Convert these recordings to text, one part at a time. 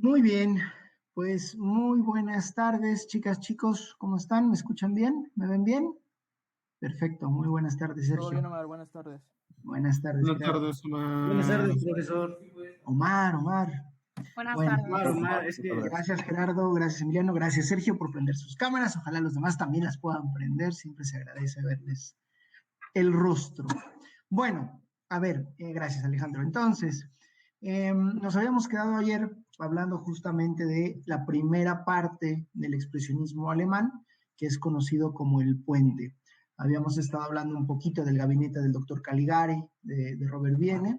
Muy bien, pues muy buenas tardes, chicas, chicos, ¿cómo están? ¿Me escuchan bien? ¿Me ven bien? Perfecto, muy buenas tardes, Todo bien, Sergio. Omar, buenas tardes. Buenas tardes, Buenas Gerardo. tardes, Buenas Omar. tardes, profesor. Omar. Buenas Bueno, tardes. Omar, es que gracias, Gerardo, gracias, Emiliano, gracias, Sergio, por prender sus cámaras. Ojalá los demás también las puedan prender, siempre se agradece verles el rostro. Bueno, a ver, gracias, Alejandro. Entonces, nos habíamos quedado ayer hablando justamente de la primera parte del expresionismo alemán, que es conocido como el puente. Habíamos estado hablando un poquito del gabinete del doctor Caligari, de Robert Wiene,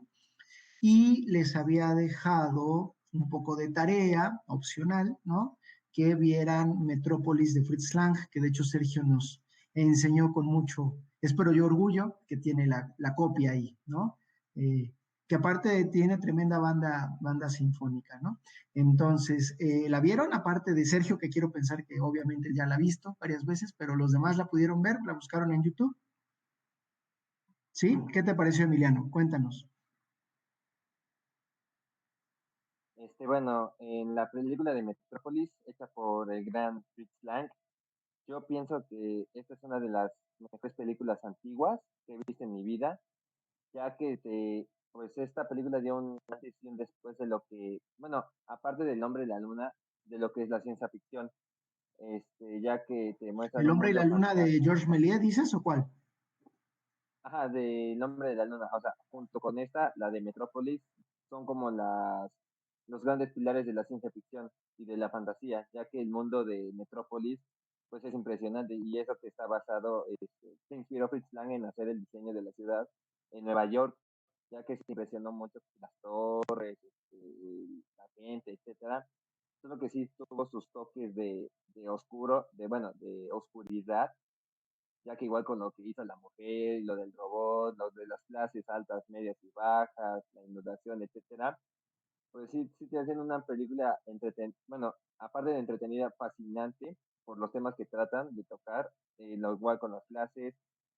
y les había dejado un poco de tarea opcional, ¿no? Que vieran Metrópolis de Fritz Lang, que de hecho Sergio nos enseñó con mucho, espero yo, orgullo, que tiene la copia ahí, ¿no? Que aparte tiene tremenda banda sinfónica, ¿no? Entonces, ¿la vieron? Aparte de Sergio, que quiero pensar que obviamente ya la ha visto varias veces, pero los demás la pudieron ver, la buscaron en YouTube. ¿Sí? ¿Qué te pareció, Emiliano? Cuéntanos. Bueno, en la película de Metrópolis, hecha por el gran Fritz Lang, yo pienso que esta es una de las mejores películas antiguas que he visto en mi vida, ya que pues esta película dio un antes y un después de lo que, bueno, aparte del hombre y la luna, de lo que es la ciencia ficción, ya que te muestran ¿El un hombre y la mundo luna de fantástico. Georges Méliès dices o cuál? Ajá, del hombre de la luna, o sea, junto con esta, la de Metrópolis, son como los grandes pilares de la ciencia ficción y de la fantasía, ya que el mundo de Metrópolis, pues es impresionante y eso que está basado, se inspiró Fritz Lang en hacer el diseño de la ciudad en Nueva York, ya que se impresionó mucho con las torres, la gente, etcétera. Solo que sí tuvo sus toques de oscuro, bueno, de oscuridad, ya que igual con lo que hizo la mujer, lo del robot, lo de las clases altas, medias y bajas, la inundación, etcétera, pues sí te hacen una película bueno, aparte de entretenida, fascinante por los temas que tratan de tocar, lo igual con las clases,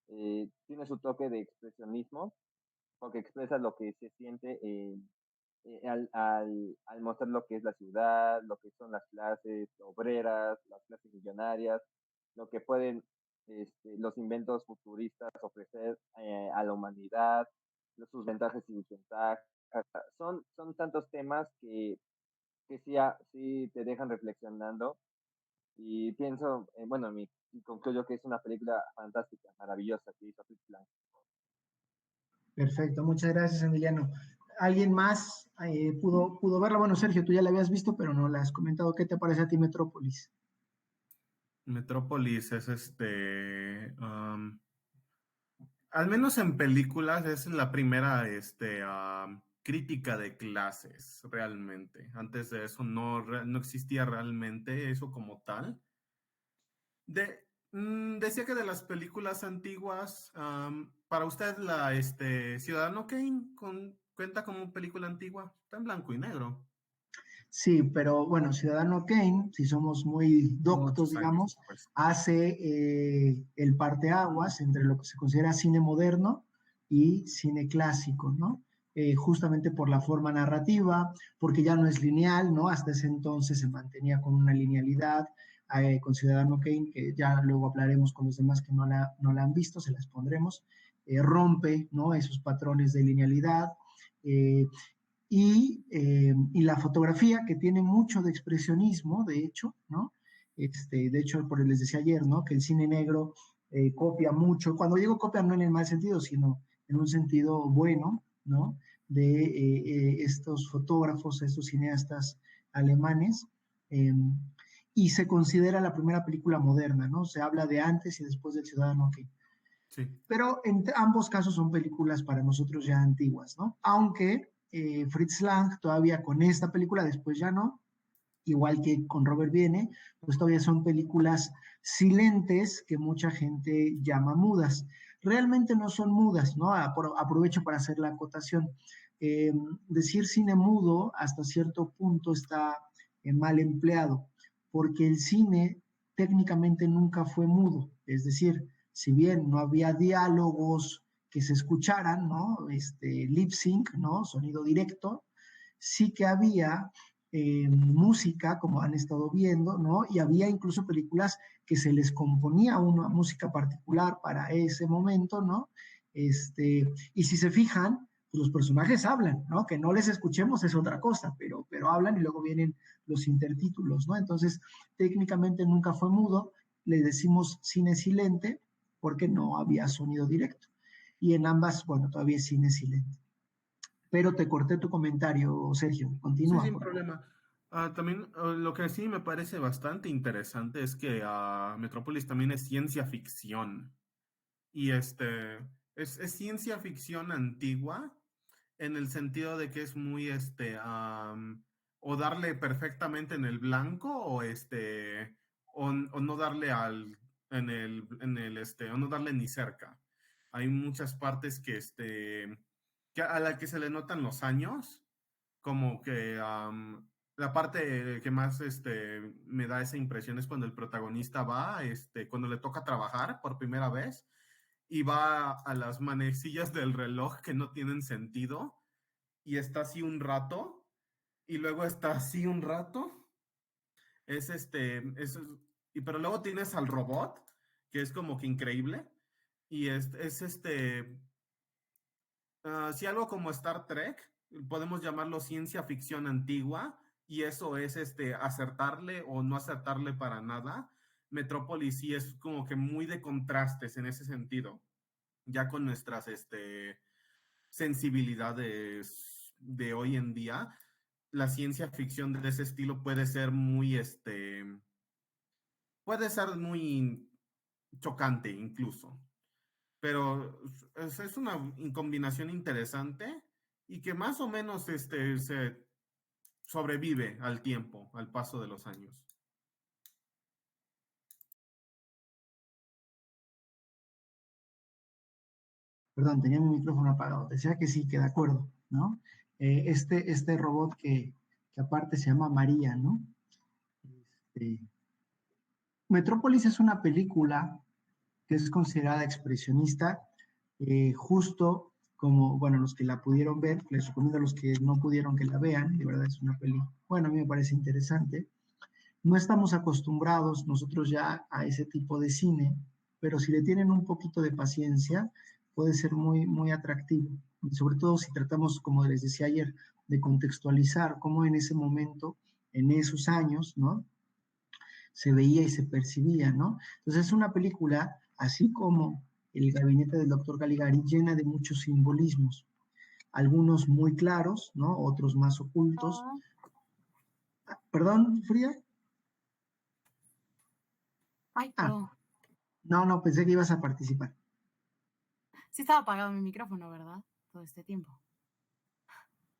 tiene su toque de expresionismo, porque expresa lo que se siente al mostrar lo que es la ciudad, lo que son las clases obreras, las clases millonarias, lo que pueden los inventos futuristas ofrecer a la humanidad, sus ventajas y desventajas. Son tantos temas que sí te dejan reflexionando y pienso, bueno, y concluyo que es una película fantástica, maravillosa que hizo Fritz Lang. Perfecto, muchas gracias, Emiliano. ¿Alguien más pudo verla? Bueno, Sergio, tú ya la habías visto, pero no la has comentado. ¿Qué te parece a ti Metrópolis? Metrópolis es al menos en películas, es la primera crítica de clases, realmente. Antes de eso no existía realmente eso como tal. Decía que de las películas antiguas, para usted Ciudadano Kane cuenta como película antigua, está en blanco y negro. Sí, pero bueno, Ciudadano Kane, si somos muy doctos, Muchos años digamos, después. hace el parteaguas entre lo que se considera cine moderno y cine clásico, ¿no? Justamente por la forma narrativa, porque ya no es lineal, ¿no? Hasta ese entonces se mantenía con una linealidad, con Ciudadano Kane, que ya luego hablaremos con los demás que no la han visto, se las pondremos, rompe, ¿no? Esos patrones de linealidad. Y la fotografía, que tiene mucho de expresionismo, de hecho, ¿no? De hecho, por les decía ayer, ¿no? Que el cine negro copia mucho. Cuando digo copia, no en el mal sentido, sino en un sentido bueno, ¿no? De estos fotógrafos, estos cineastas alemanes. Y se considera la primera película moderna, ¿no? Se habla de antes y después del Ciudadano Kane. Sí. Pero en ambos casos son películas para nosotros ya antiguas, ¿no? Aunque Fritz Lang todavía con esta película, después ya no, igual que con Robert Wiene, pues todavía son películas silentes que mucha gente llama mudas. Realmente no son mudas, ¿no? Aprovecho para hacer la acotación. Decir cine mudo hasta cierto punto está mal empleado, porque el cine técnicamente nunca fue mudo, es decir, si bien no había diálogos que se escucharan, ¿no? Lip sync, ¿no? Sonido directo, sí que había música, como han estado viendo, ¿no? Y había incluso películas que se les componía una música particular para ese momento, ¿no? Y si se fijan, pues los personajes hablan, ¿no? Que no les escuchemos es otra cosa, pero hablan y luego vienen los intertítulos, ¿no? Entonces, técnicamente nunca fue mudo, le decimos cine silente porque no había sonido directo. Y en ambas, bueno, todavía es cine silente. Pero te corté tu comentario, Sergio. Sí, Continúa, sin por favor. problema. También lo que sí me parece bastante interesante es que Metrópolis también es ciencia ficción. Y es ciencia ficción antigua en el sentido de que es muy o darle perfectamente en el blanco o no darle o no darle ni cerca. Hay muchas partes que a la que se le notan los años, como que la parte que más me da esa impresión es cuando el protagonista va, cuando le toca trabajar por primera vez y va a las manecillas del reloj que no tienen sentido y está así un rato y luego está así un rato. Es pero luego tienes al robot, que es como que increíble. Y si algo como Star Trek, podemos llamarlo ciencia ficción antigua, y eso es acertarle o no acertarle para nada. Metrópolis sí es como que muy de contrastes en ese sentido, ya con nuestras sensibilidades de hoy en día. La ciencia ficción de ese estilo puede ser muy chocante incluso, pero es una combinación interesante y que más o menos se sobrevive al tiempo, al paso de los años. Perdón, tenía mi micrófono apagado. Decía que sí, que de acuerdo, ¿no? Este robot que aparte se llama María, ¿no? Este, Metrópolis es una película que es considerada expresionista, justo como, bueno, los que la pudieron ver, les recomiendo a los que no pudieron que la vean, de verdad es una peli, bueno, a mí me parece interesante. No estamos acostumbrados nosotros ya a ese tipo de cine, pero si le tienen un poquito de paciencia, puede ser muy, muy atractivo. Y sobre todo si tratamos, como les decía ayer, de contextualizar cómo en ese momento, en esos años, ¿no? Se veía y se percibía, ¿no? Entonces es una película, así como El gabinete del doctor Caligari, llena de muchos simbolismos, algunos muy claros, ¿no? Otros más ocultos. Ah, ¿Perdón, Frida? ay, Ah, perdón. no, pensé que ibas a participar. Sí estaba apagado mi micrófono, ¿verdad? Todo este tiempo.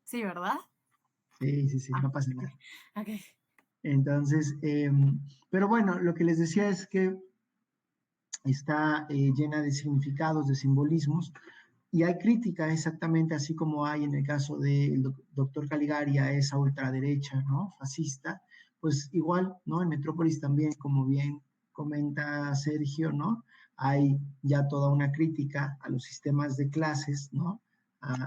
Sí, ¿verdad? Sí, Ah, no pasa nada. ok. Entonces, pero bueno, lo que les decía es que está llena de significados, de simbolismos, y hay crítica exactamente así como hay en el caso del doctor Caligari a esa ultraderecha, ¿no? Fascista, pues igual, ¿no? En Metrópolis también, como bien comenta Sergio, ¿no? Hay ya toda una crítica a los sistemas de clases, ¿no?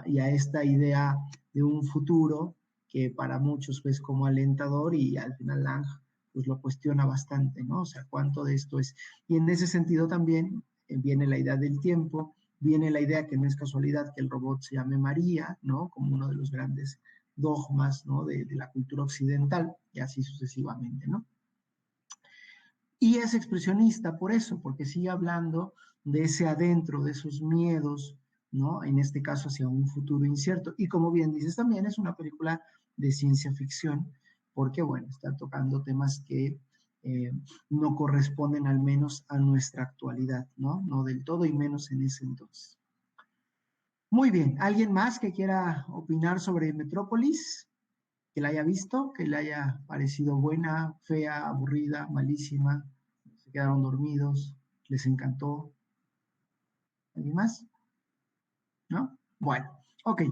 Y a esta idea de un futuro que para muchos es como alentador y al final Lang pues lo cuestiona bastante, ¿no? O sea, cuánto de esto es. Y en ese sentido también viene la idea del tiempo, viene la idea que no es casualidad que el robot se llame María, ¿no? Como uno de los grandes dogmas, ¿no? De la cultura occidental y así sucesivamente, ¿no? Y es expresionista por eso, porque sigue hablando de ese adentro, de esos miedos, ¿no? En este caso hacia un futuro incierto. Y como bien dices, también es una película de ciencia ficción, porque, bueno, está tocando temas que no corresponden al menos a nuestra actualidad, ¿no? No del todo y menos en ese entonces. Muy bien, ¿alguien más que quiera opinar sobre Metrópolis? Que la haya visto, que le haya parecido buena, fea, aburrida, malísima, se quedaron dormidos, les encantó. ¿Alguien más? ¿No? Bueno, ok.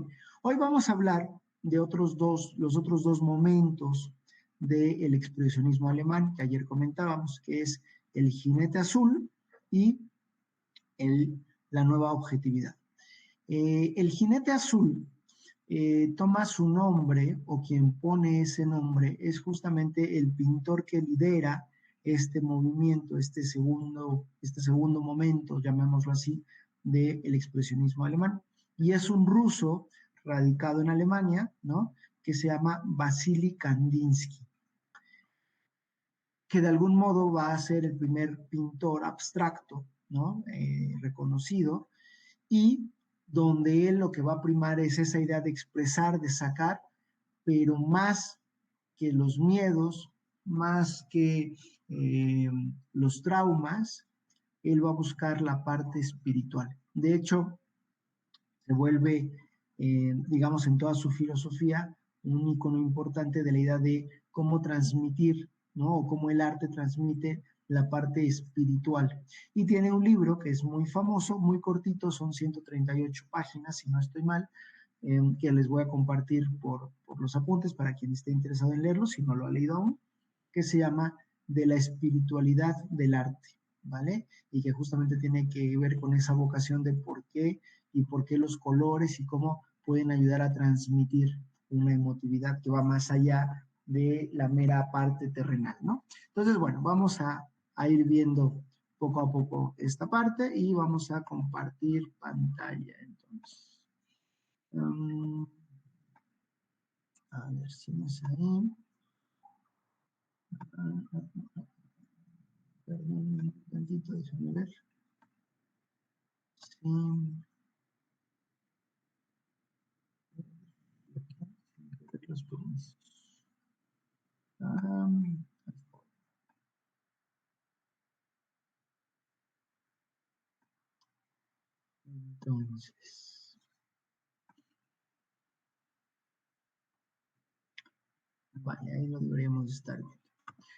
Hoy vamos a hablar de los otros dos momentos del expresionismo alemán que ayer comentábamos, que es el jinete azul y la nueva objetividad. El jinete azul toma su nombre, o quien pone ese nombre, es justamente el pintor que lidera este movimiento, este segundo momento, llamémoslo así, del expresionismo alemán. Y es un ruso radicado en Alemania, ¿no? Que se llama Vasily Kandinsky, que de algún modo va a ser el primer pintor abstracto, ¿no? Reconocido, y donde él lo que va a primar es esa idea de expresar, de sacar, pero más que los miedos, más que los traumas, él va a buscar la parte espiritual. De hecho, se vuelve, digamos, en toda su filosofía, un icono importante de la idea de cómo transmitir, ¿no? O cómo el arte transmite la parte espiritual. Y tiene un libro que es muy famoso, muy cortito, son 138 páginas, si no estoy mal, que les voy a compartir por los apuntes para quien esté interesado en leerlo, si no lo ha leído aún, que se llama De la espiritualidad del arte, ¿vale? Y que justamente tiene que ver con esa vocación de por qué y por qué los colores y cómo pueden ayudar a transmitir una emotividad que va más allá de la mera parte terrenal, ¿no? Entonces, bueno, vamos a ir viendo poco a poco esta parte y vamos a compartir pantalla, entonces. A ver si no es ahí. Perdón un tantito, déjame ver. Sí. Los permisos. Entonces, vale, ahí lo deberíamos estar viendo.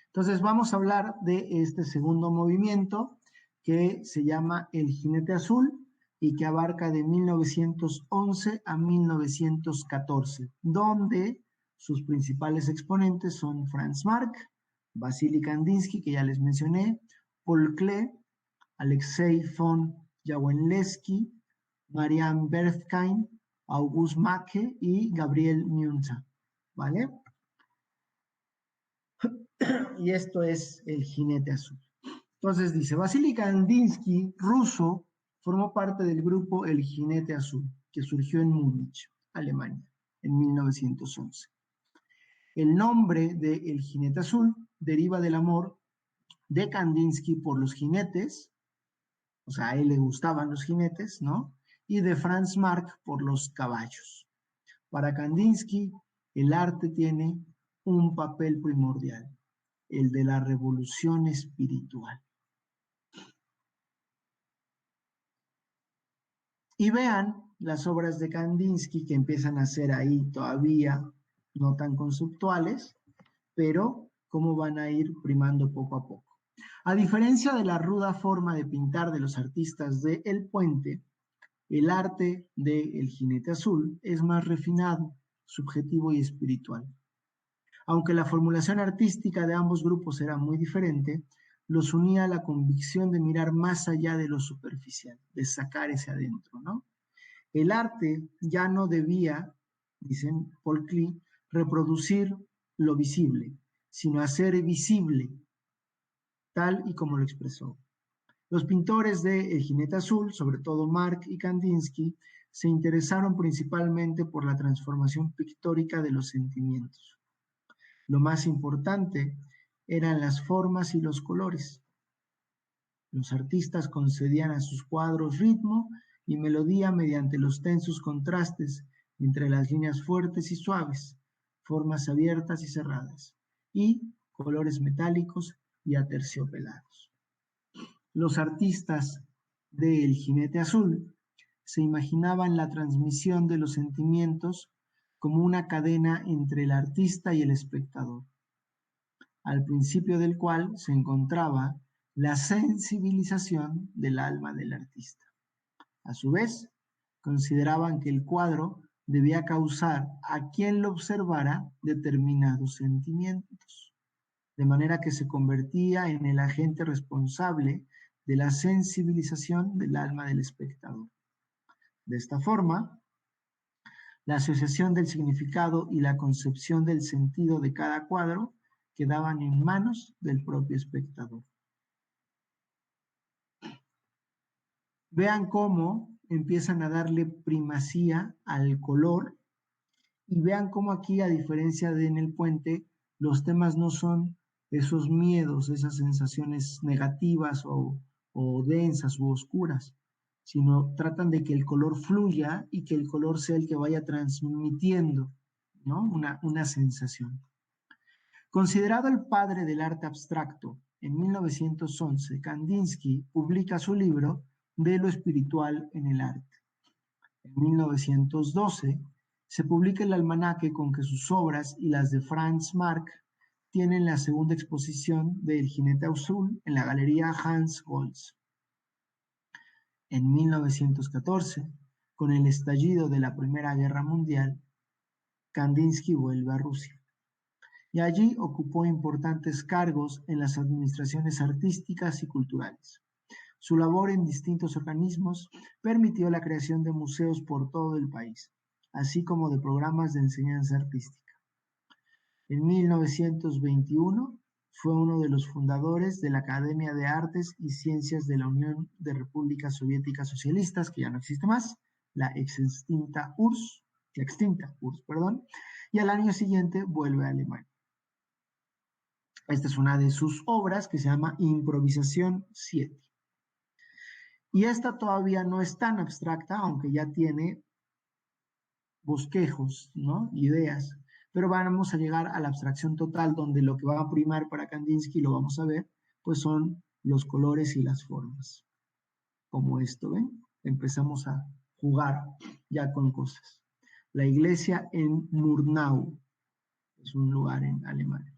Entonces vamos a hablar de este segundo movimiento que se llama El Jinete Azul y que abarca de 1911 a 1914, donde sus principales exponentes son Franz Marc, Vasily Kandinsky, que ya les mencioné, Paul Klee, Alexei von Jawlensky, Marianne Berghain, August Macke y Gabriel Münzer, ¿vale? Y esto es El Jinete Azul. Entonces dice, Vasily Kandinsky, ruso, formó parte del grupo El Jinete Azul, que surgió en Múnich, Alemania, en 1911. El nombre de El Jinete Azul deriva del amor de Kandinsky por los jinetes, o sea, a él le gustaban los jinetes, ¿no? Y de Franz Marc por los caballos. Para Kandinsky, el arte tiene un papel primordial, el de la revolución espiritual. Y vean las obras de Kandinsky que empiezan a ser ahí todavía no tan conceptuales, pero cómo van a ir primando poco a poco. A diferencia de la ruda forma de pintar de los artistas de El Puente, el arte de El Jinete Azul es más refinado, subjetivo y espiritual. Aunque la formulación artística de ambos grupos era muy diferente, los unía la convicción de mirar más allá de lo superficial, de sacar ese adentro, ¿no? El arte ya no debía, dicen Paul Klee, reproducir lo visible, sino hacer visible, tal y como lo expresó. Los pintores de El Jinete Azul, sobre todo Marc y Kandinsky, se interesaron principalmente por la transformación pictórica de los sentimientos. Lo más importante eran las formas y los colores. Los artistas concedían a sus cuadros ritmo y melodía mediante los tensos contrastes entre las líneas fuertes y suaves, formas abiertas y cerradas, y colores metálicos y aterciopelados. Los artistas de El Jinete Azul se imaginaban la transmisión de los sentimientos como una cadena entre el artista y el espectador, al principio del cual se encontraba la sensibilización del alma del artista. A su vez, consideraban que el cuadro debía causar a quien lo observara determinados sentimientos, de manera que se convertía en el agente responsable de la sensibilización del alma del espectador. De esta forma, La asociación del significado y la concepción del sentido de cada cuadro quedaban en manos del propio espectador. Vean cómo empiezan a darle primacía al color y vean cómo aquí, a diferencia de en el puente, los temas no son esos miedos, esas sensaciones negativas o densas u oscuras, sino tratan de que el color fluya y que el color sea el que vaya transmitiendo, ¿no? Una sensación. Considerado el padre del arte abstracto, en 1911 Kandinsky publica su libro De lo espiritual en el arte. En 1912 se publica el almanaque con que sus obras y las de Franz Marc tienen la segunda exposición de El jinete azul en la Galería Hans Holz. En 1914, con el estallido de la Primera Guerra Mundial, Kandinsky vuelve a Rusia y allí ocupó importantes cargos en las administraciones artísticas y culturales. Su labor en distintos organismos permitió la creación de museos por todo el país, así como de programas de enseñanza artística. En 1921 fue uno de los fundadores de la Academia de Artes y Ciencias de la Unión de Repúblicas Soviéticas Socialistas, que ya no existe más, la extinta URSS, y al año siguiente vuelve a Alemania. Esta es una de sus obras que se llama Improvisación 7. Y esta todavía no es tan abstracta, aunque ya tiene bosquejos, ¿no? Ideas. Pero vamos a llegar a la abstracción total, donde lo que va a primar para Kandinsky, lo vamos a ver, pues son los colores y las formas. Como esto, ¿ven? Empezamos a jugar ya con cosas. La iglesia en Murnau es un lugar en Alemania.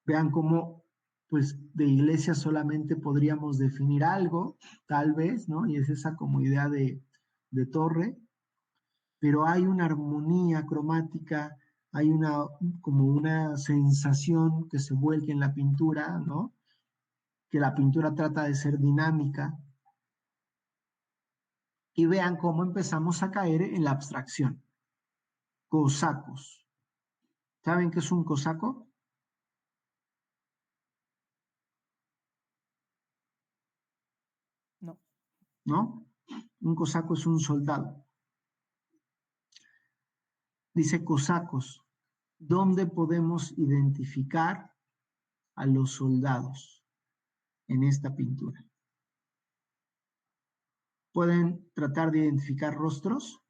Vean cómo, pues, de iglesia solamente podríamos definir algo, tal vez, ¿no? Y es esa como idea de torre, pero hay una armonía cromática, hay como una sensación que se vuelca en la pintura, ¿no? Que la pintura trata de ser dinámica. Y vean cómo empezamos a caer en la abstracción. Cosacos. ¿Saben qué es un cosaco? No. ¿No? Un cosaco es un soldado. Dice cosacos. ¿Dónde podemos identificar a los soldados en esta pintura? ¿Pueden tratar de identificar rostros?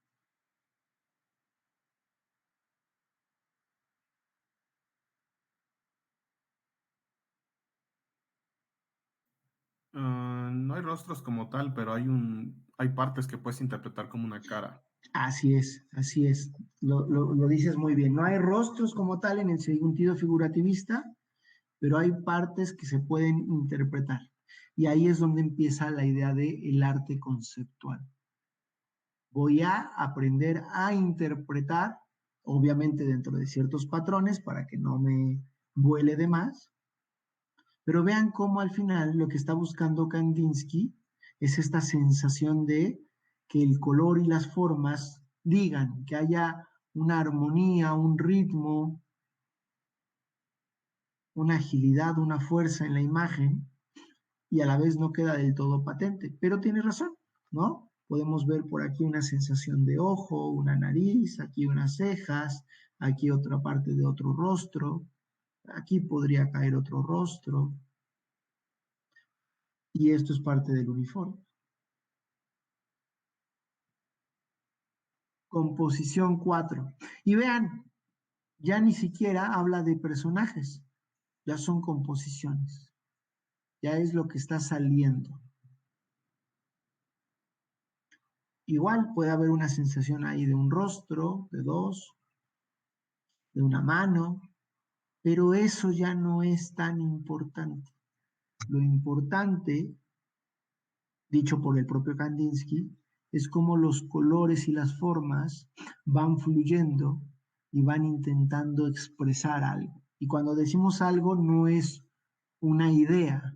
No hay rostros como tal, pero hay partes que puedes interpretar como una cara. Así es, así es. Lo dices muy bien. No hay rostros como tal en el sentido figurativista, pero hay partes que se pueden interpretar. Y ahí es donde empieza la idea del arte conceptual. Voy a aprender a interpretar, obviamente dentro de ciertos patrones para que no me vuele de más, pero vean cómo al final lo que está buscando Kandinsky es esta sensación de que el color y las formas digan, que haya una armonía, un ritmo, una agilidad, una fuerza en la imagen, y a la vez no queda del todo patente. Pero tiene razón, ¿no? Podemos ver por aquí una sensación de ojo, una nariz, aquí unas cejas, aquí otra parte de otro rostro, aquí podría caer otro rostro, y esto es parte del uniforme. Composición 4. Y vean, ya ni siquiera habla de personajes, ya son composiciones, ya es lo que está saliendo. Igual puede haber una sensación ahí de un rostro, de dos, de una mano, pero eso ya no es tan importante. Lo importante, dicho por el propio Kandinsky, es cómo los colores y las formas van fluyendo y van intentando expresar algo. Y cuando decimos algo no es una idea,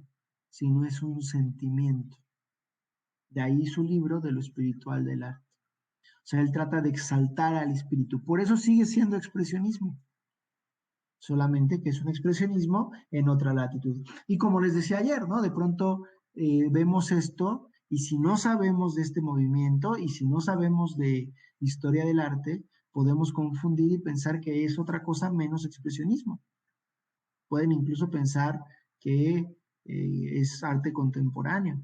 sino es un sentimiento. De ahí su libro De lo espiritual del arte. O sea, él trata de exaltar al espíritu. Por eso sigue siendo expresionismo, solamente que es un expresionismo en otra latitud. Y como les decía ayer, ¿no? De pronto vemos esto y si no sabemos de este movimiento y si no sabemos de historia del arte, podemos confundir y pensar que es otra cosa menos expresionismo. Pueden incluso pensar que es arte contemporáneo.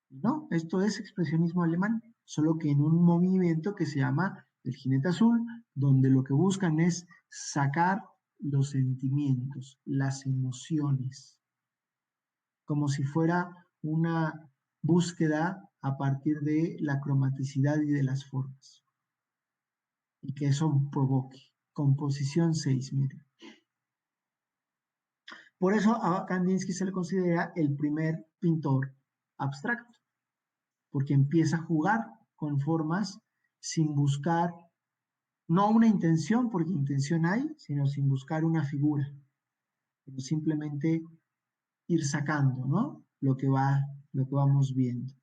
No, esto es expresionismo alemán, solo que en un movimiento que se llama el jinete azul, donde lo que buscan es sacar los sentimientos, las emociones, como si fuera una búsqueda a partir de la cromaticidad y de las formas, y que eso provoque. Composición 6, mire. Por eso a Kandinsky se le considera el primer pintor abstracto, porque empieza a jugar con formas sin buscar, no una intención, porque intención hay, sino sin buscar una figura, sino simplemente ir sacando, ¿no? Lo que vamos viendo.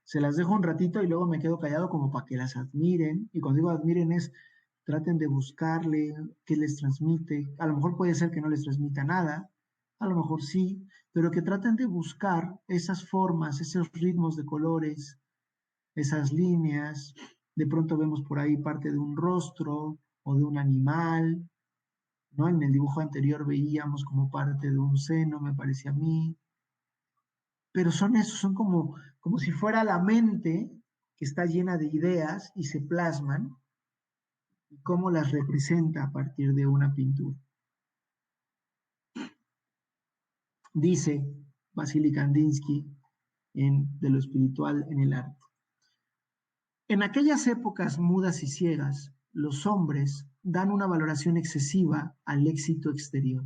Se las dejo un ratito y luego me quedo callado como para que las admiren. Y cuando digo admiren es, traten de buscarle qué les transmite. A lo mejor puede ser que no les transmita nada, a lo mejor sí, pero que traten de buscar esas formas, esos ritmos de colores, esas líneas. De pronto vemos por ahí parte de un rostro o de un animal, ¿no? En el dibujo anterior veíamos como parte de un seno, me parecía a mí, pero son esos, son como si fuera la mente que está llena de ideas y se plasman y cómo las representa a partir de una pintura. Dice Vasily Kandinsky de lo espiritual en el arte. En aquellas épocas mudas y ciegas, los hombres dan una valoración excesiva al éxito exterior.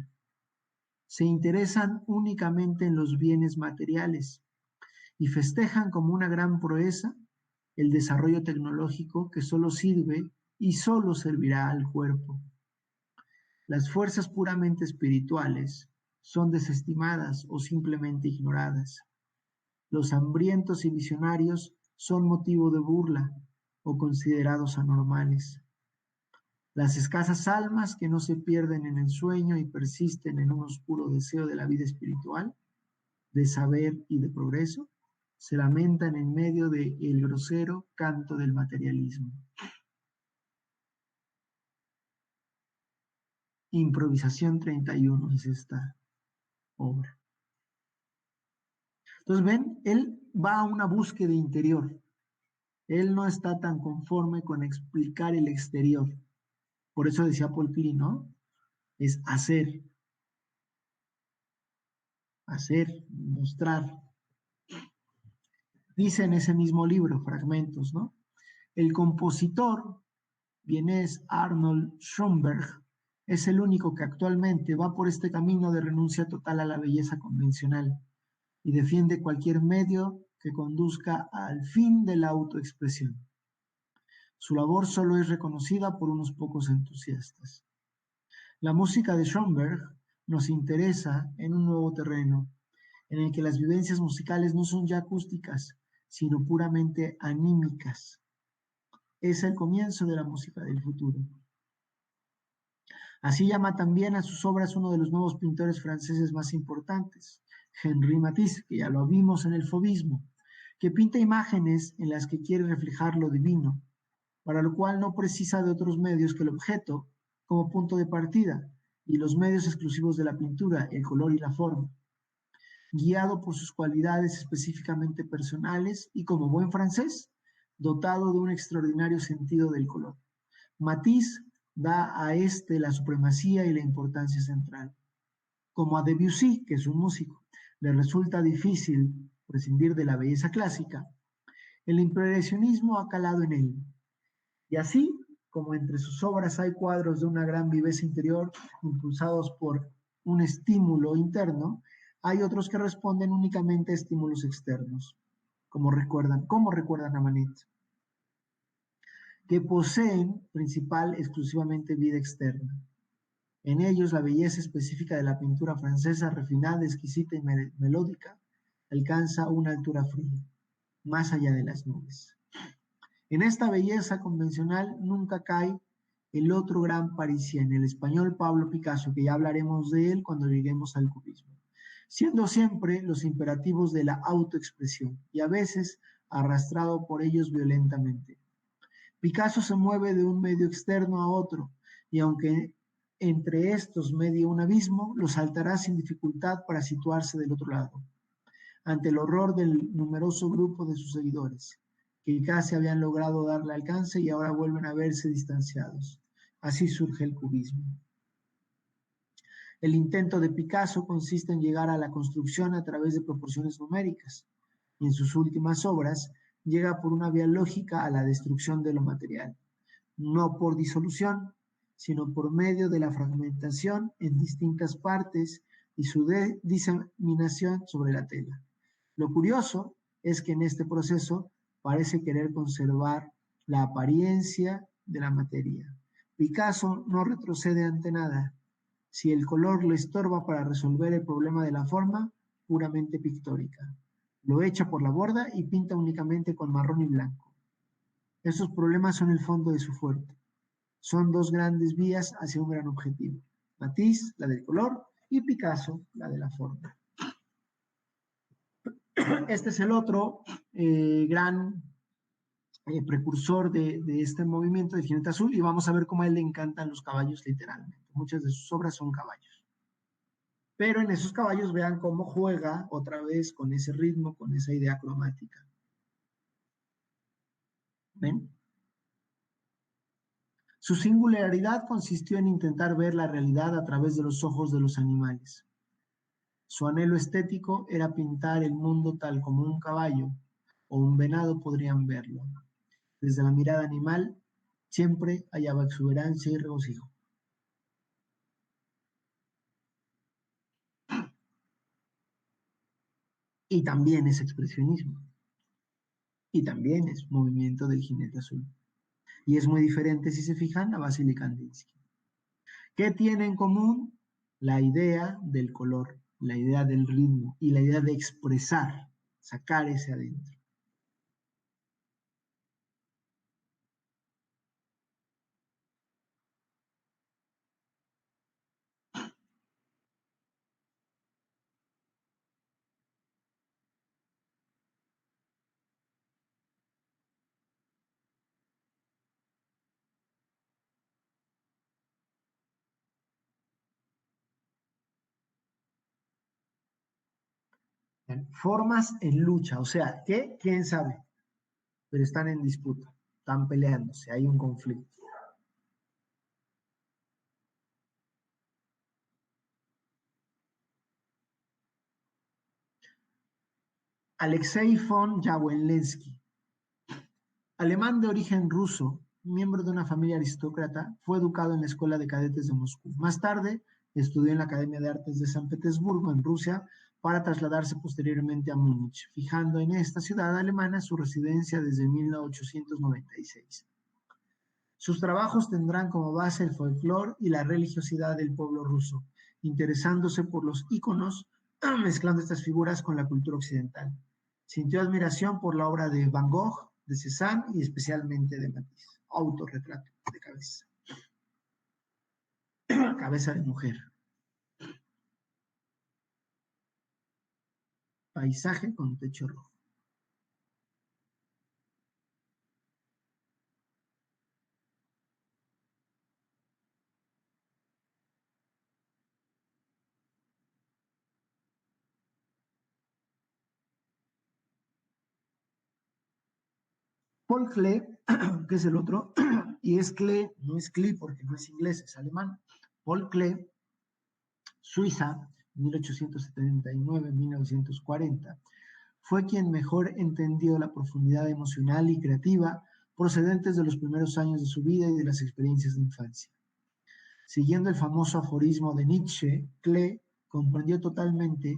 Se interesan únicamente en los bienes materiales y festejan como una gran proeza el desarrollo tecnológico que solo sirve y solo servirá al cuerpo. Las fuerzas puramente espirituales son desestimadas o simplemente ignoradas. Los hambrientos y visionarios son motivo de burla o considerados anormales. Las escasas almas que no se pierden en el sueño y persisten en un oscuro deseo de la vida espiritual, de saber y de progreso, se lamentan en medio del grosero canto del materialismo. Improvisación 31 es esta obra. Entonces, ven, él va a una búsqueda interior. Él no está tan conforme con explicar el exterior. Por eso decía Paul Klee, ¿no? Es hacer, mostrar. Dice en ese mismo libro, fragmentos, ¿no? El compositor vienés Arnold Schoenberg es el único que actualmente va por este camino de renuncia total a la belleza convencional y defiende cualquier medio que conduzca al fin de la autoexpresión. Su labor solo es reconocida por unos pocos entusiastas. La música de Schoenberg nos interesa en un nuevo terreno, en el que las vivencias musicales no son ya acústicas, sino puramente anímicas. Es el comienzo de la música del futuro. Así llama también a sus obras uno de los nuevos pintores franceses más importantes, Henri Matisse, que ya lo vimos en el fauvismo, que pinta imágenes en las que quiere reflejar lo divino, para lo cual no precisa de otros medios que el objeto como punto de partida y los medios exclusivos de la pintura, el color y la forma. Guiado por sus cualidades específicamente personales y como buen francés, dotado de un extraordinario sentido del color. Matisse da a este la supremacía y la importancia central. Como a Debussy, que es un músico, le resulta difícil prescindir de la belleza clásica, el impresionismo ha calado en él. Y así, como entre sus obras hay cuadros de una gran viveza interior impulsados por un estímulo interno, hay otros que responden únicamente a estímulos externos, como recuerdan a Manet, que poseen exclusivamente vida externa. En ellos, la belleza específica de la pintura francesa, refinada, exquisita y melódica, alcanza una altura fría, más allá de las nubes. En esta belleza convencional nunca cae el otro gran parisien, el español Pablo Picasso, que ya hablaremos de él cuando lleguemos al cubismo, siendo siempre los imperativos de la autoexpresión y a veces arrastrado por ellos violentamente. Picasso se mueve de un medio externo a otro y aunque entre estos media un abismo, lo saltará sin dificultad para situarse del otro lado, ante el horror del numeroso grupo de sus seguidores, que casi habían logrado darle alcance y ahora vuelven a verse distanciados. Así surge el cubismo. El intento de Picasso consiste en llegar a la construcción a través de proporciones numéricas, y en sus últimas obras llega por una vía lógica a la destrucción de lo material, no por disolución, sino por medio de la fragmentación en distintas partes y su diseminación sobre la tela. Lo curioso es que en este proceso parece querer conservar la apariencia de la materia. Picasso no retrocede ante nada. Si el color le estorba para resolver el problema de la forma puramente pictórica, lo echa por la borda y pinta únicamente con marrón y blanco. Esos problemas son el fondo de su fuerte. Son dos grandes vías hacia un gran objetivo. Matisse, la del color, y Picasso, la de la forma. Este es el otro gran precursor de este movimiento de Jinete Azul, y vamos a ver cómo a él le encantan los caballos literalmente. Muchas de sus obras son caballos. Pero en esos caballos vean cómo juega otra vez con ese ritmo, con esa idea cromática. ¿Ven? Su singularidad consistió en intentar ver la realidad a través de los ojos de los animales. Su anhelo estético era pintar el mundo tal como un caballo o un venado podrían verlo. Desde la mirada animal siempre hallaba exuberancia y regocijo. Y también es expresionismo. Y también es movimiento del Jinete Azul. Y es muy diferente, si se fijan, a Vasily Kandinsky. ¿Qué tiene en común? La idea del color, la idea del ritmo y la idea de expresar, sacar ese adentro. Formas en lucha, o sea, ¿qué? ¿Quién sabe? Pero están en disputa, están peleándose, hay un conflicto. Alexei von Jawlensky, alemán de origen ruso, miembro de una familia aristócrata, fue educado en la Escuela de Cadetes de Moscú. Más tarde, estudió en la Academia de Artes de San Petersburgo, en Rusia, para trasladarse posteriormente a Múnich, fijando en esta ciudad alemana su residencia desde 1896. Sus trabajos tendrán como base el folclore y la religiosidad del pueblo ruso, interesándose por los íconos, mezclando estas figuras con la cultura occidental. Sintió admiración por la obra de Van Gogh, de Cézanne y especialmente de Matisse. Autorretrato de cabeza. Cabeza de mujer. Paisaje con techo rojo. Paul Klee, que es el otro, y es Klee, no es Klee porque no es inglés, es alemán. Paul Klee, Suiza, 1879-1940, fue quien mejor entendió la profundidad emocional y creativa procedentes de los primeros años de su vida y de las experiencias de infancia. Siguiendo el famoso aforismo de Nietzsche, Klee comprendió totalmente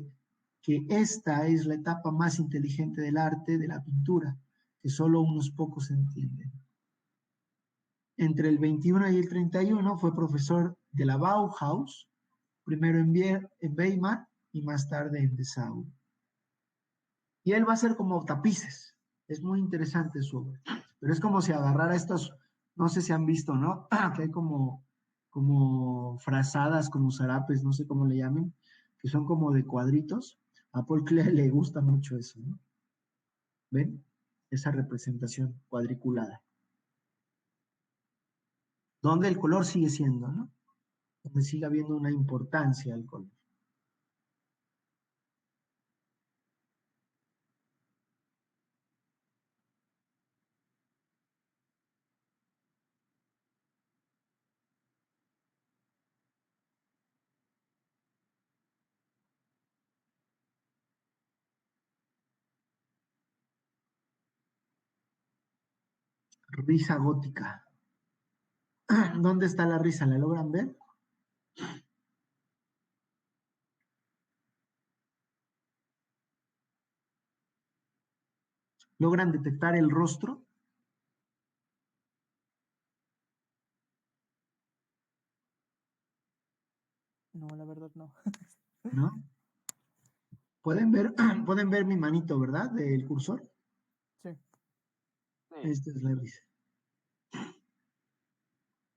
que esta es la etapa más inteligente del arte, de la pintura, que solo unos pocos entienden. Entre el 21 y el 31 fue profesor de la Bauhaus, primero en Weimar y más tarde en Dessau. Y él va a hacer como tapices. Es muy interesante su obra. Pero es como si agarrara estos, no sé si han visto, ¿no? Que hay como frazadas, como zarapes, no sé cómo le llamen, que son como de cuadritos. A Paul Klee le gusta mucho eso, ¿no? ¿Ven? Esa representación cuadriculada. Donde el color sigue siendo, ¿no? Donde sigue habiendo una importancia al color. Risa gótica. ¿Dónde está la risa? ¿La logran ver? ¿Logran detectar el rostro? No, la verdad no. ¿No? ¿Pueden ver, pueden ver mi manito, ¿verdad? Del cursor. Sí. Esta es la risa.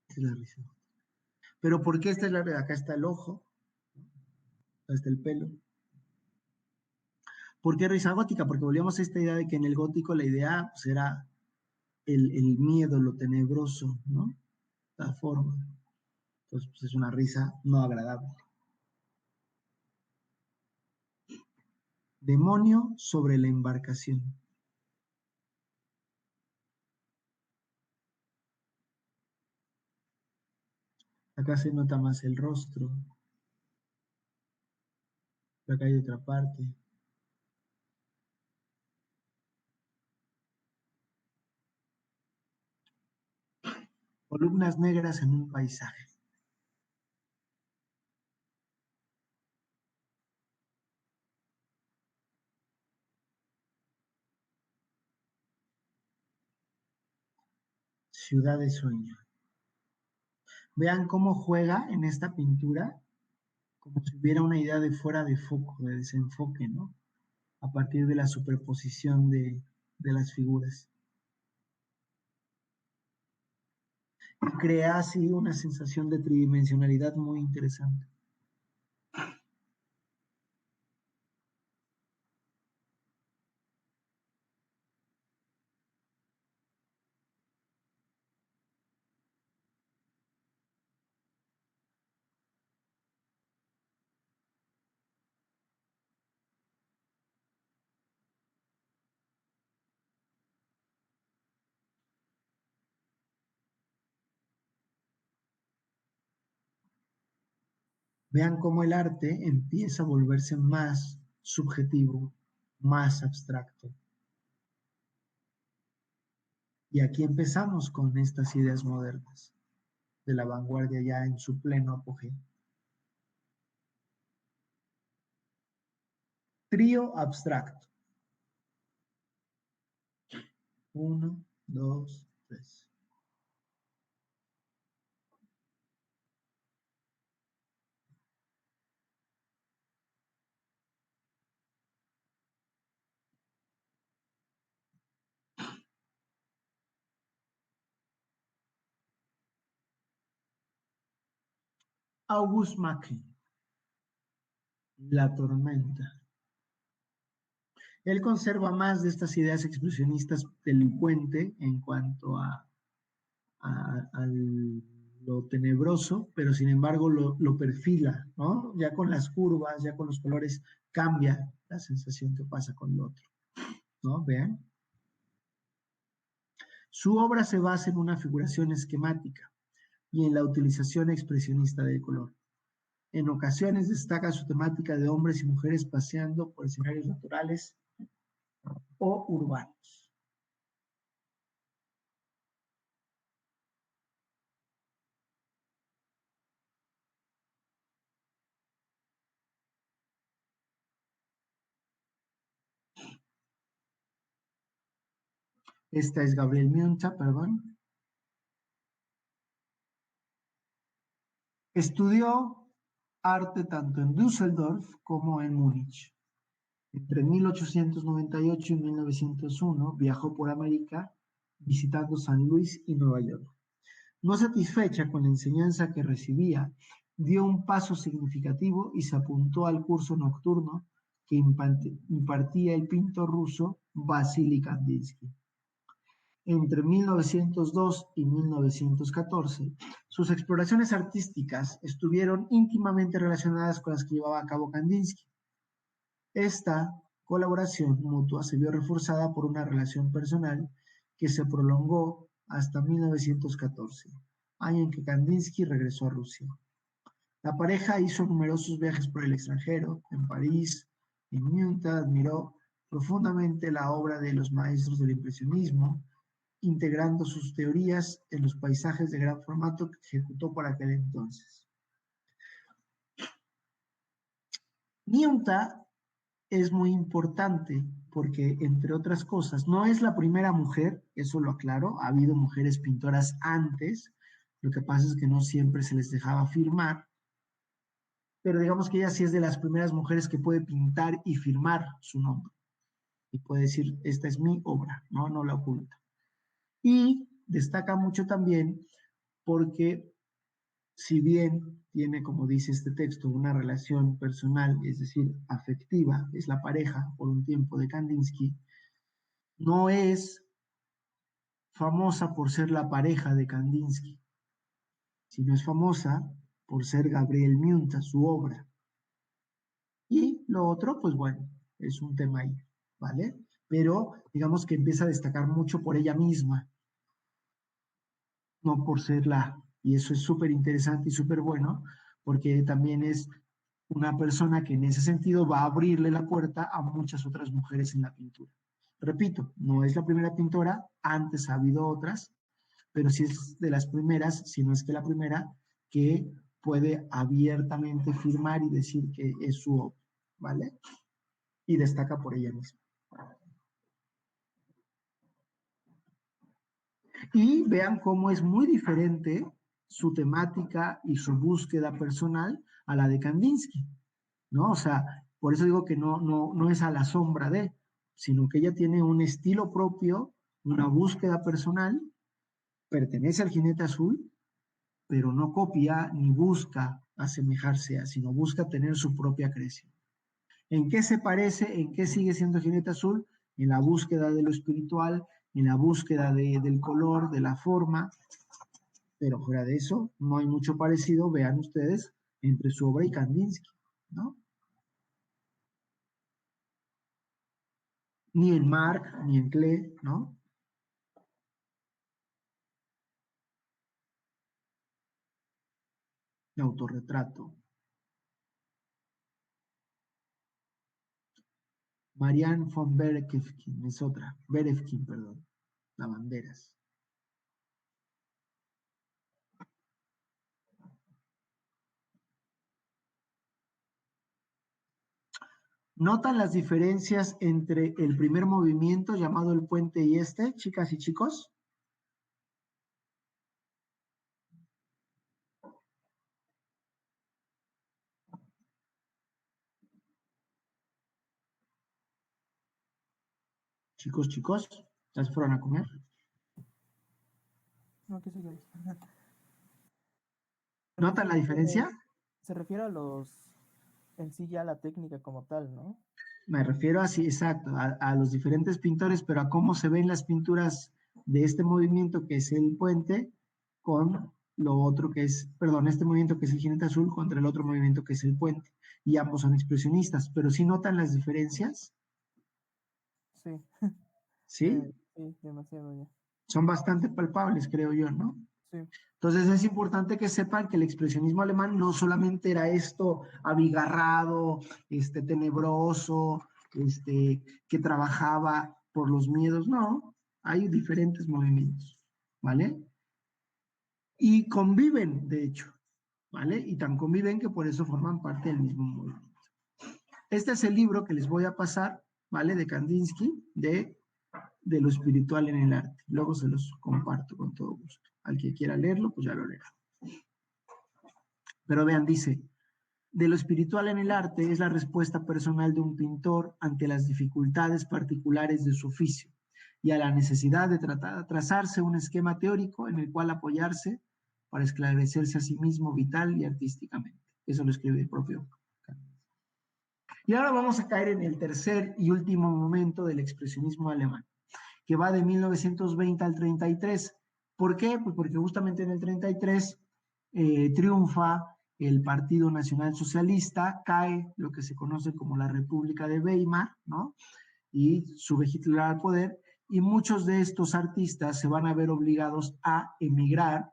Esta es la risa. Pero ¿por qué esta es la risa? Acá está el ojo, acá está el pelo. ¿Por qué risa gótica? Porque volvíamos a esta idea de que en el gótico la idea pues, era el miedo, lo tenebroso, ¿no? La forma. Entonces, pues es una risa no agradable. Demonio sobre la embarcación. Acá se nota más el rostro. Acá hay otra parte. Columnas negras en un paisaje. Ciudad de sueño. Vean cómo juega en esta pintura, como si hubiera una idea de fuera de foco, de desenfoque, ¿no? A partir de la superposición de las figuras. Y crea así una sensación de tridimensionalidad muy interesante. Vean cómo el arte empieza a volverse más subjetivo, más abstracto. Y aquí empezamos con estas ideas modernas de la vanguardia ya en su pleno apogeo. Trío abstracto. 1, 2, 3. August Macke, La tormenta. Él conserva más de estas ideas expresionistas del puente en cuanto a lo tenebroso, pero sin embargo lo perfila, ¿no? Ya con las curvas, ya con los colores, cambia la sensación que pasa con lo otro, ¿no? Vean. Su obra se basa en una figuración esquemática y en la utilización expresionista del color. En ocasiones destaca su temática de hombres y mujeres paseando por escenarios naturales o urbanos. Esta es Gabriel Miunza, perdón. Estudió arte tanto en Düsseldorf como en Múnich. Entre 1898 y 1901 viajó por América visitando San Luis y Nueva York. No satisfecha con la enseñanza que recibía, dio un paso significativo y se apuntó al curso nocturno que impartía el pintor ruso Vasily Kandinsky. Entre 1902 y 1914, sus exploraciones artísticas estuvieron íntimamente relacionadas con las que llevaba a cabo Kandinsky. Esta colaboración mutua se vio reforzada por una relación personal que se prolongó hasta 1914, año en que Kandinsky regresó a Rusia. La pareja hizo numerosos viajes por el extranjero. En París, en Múnich, admiró profundamente la obra de los maestros del impresionismo, integrando sus teorías en los paisajes de gran formato que ejecutó por aquel entonces. Múnich es muy importante porque, entre otras cosas, no es la primera mujer, eso lo aclaro, ha habido mujeres pintoras antes, lo que pasa es que no siempre se les dejaba firmar, pero digamos que ella sí es de las primeras mujeres que puede pintar y firmar su nombre, y puede decir, esta es mi obra, no la oculta. Y destaca mucho también porque, si bien tiene, como dice este texto, una relación personal, es decir, afectiva, es la pareja por un tiempo de Kandinsky, no es famosa por ser la pareja de Kandinsky, sino es famosa por ser Gabriel Munta, su obra. Y lo otro, pues bueno, es un tema ahí, ¿vale? Pero digamos que empieza a destacar mucho por ella misma, no por ser la, y eso es súper interesante y súper bueno, porque también es una persona que en ese sentido va a abrirle la puerta a muchas otras mujeres en la pintura. Repito, no es la primera pintora, antes ha habido otras, pero sí es de las primeras, si no es que la primera, que puede abiertamente firmar y decir que es su obra, ¿vale? Y destaca por ella misma. Y vean cómo es muy diferente su temática y su búsqueda personal a la de Kandinsky, ¿no? O sea, por eso digo que no es a la sombra de, sino que ella tiene un estilo propio, una búsqueda personal, pertenece al Jinete Azul, pero no copia ni busca asemejarse a, sino busca tener su propia creación. ¿En qué se parece? ¿En qué sigue siendo Jinete Azul? En la búsqueda de lo espiritual, en la búsqueda del color, de la forma, pero fuera de eso, no hay mucho parecido, vean ustedes, entre su obra y Kandinsky, ¿no? Ni en Marc, ni en Klee, ¿no? De autorretrato. Marianne von Berefkin es otra, Berefkin, perdón, lavanderas. ¿Notan las diferencias entre el primer movimiento llamado el puente y este, chicas y chicos? Chicos, chicos, ¿ya se fueron a comer? No, que sigue. ¿Notan la diferencia? Se refiere a los, en sí ya la técnica como tal, ¿no? Me refiero así, exacto, a los diferentes pintores, pero a cómo se ven las pinturas de este movimiento que es el puente con lo otro que es, perdón, este movimiento que es el jinete azul contra el otro movimiento que es el puente. Y ambos son expresionistas, pero ¿sí notan las diferencias? Sí. ¿Sí? Sí, demasiado ya. Son bastante palpables, creo yo, ¿no? Sí. Entonces es importante que sepan que el expresionismo alemán no solamente era esto abigarrado, tenebroso, que trabajaba por los miedos, no, hay diferentes movimientos, ¿vale? Y conviven, de hecho, ¿vale? Y tan conviven que por eso forman parte del mismo movimiento. Este es el libro que les voy a pasar, ¿vale? De Kandinsky, de lo espiritual en el arte. Luego se los comparto con todo gusto. Al que quiera leerlo, pues ya lo leerá. Pero vean, dice, de lo espiritual en el arte es la respuesta personal de un pintor ante las dificultades particulares de su oficio y a la necesidad de trazarse un esquema teórico en el cual apoyarse para esclarecerse a sí mismo vital y artísticamente. Eso lo escribe el propio Candice. Y ahora vamos a caer en el tercer y último momento del expresionismo alemán, que va de 1920 al 33. ¿Por qué? Pues porque justamente en el 33 triunfa el Partido Nacional Socialista, cae lo que se conoce como la República de Weimar, ¿no? Y sube Hitler al poder, y muchos de estos artistas se van a ver obligados a emigrar,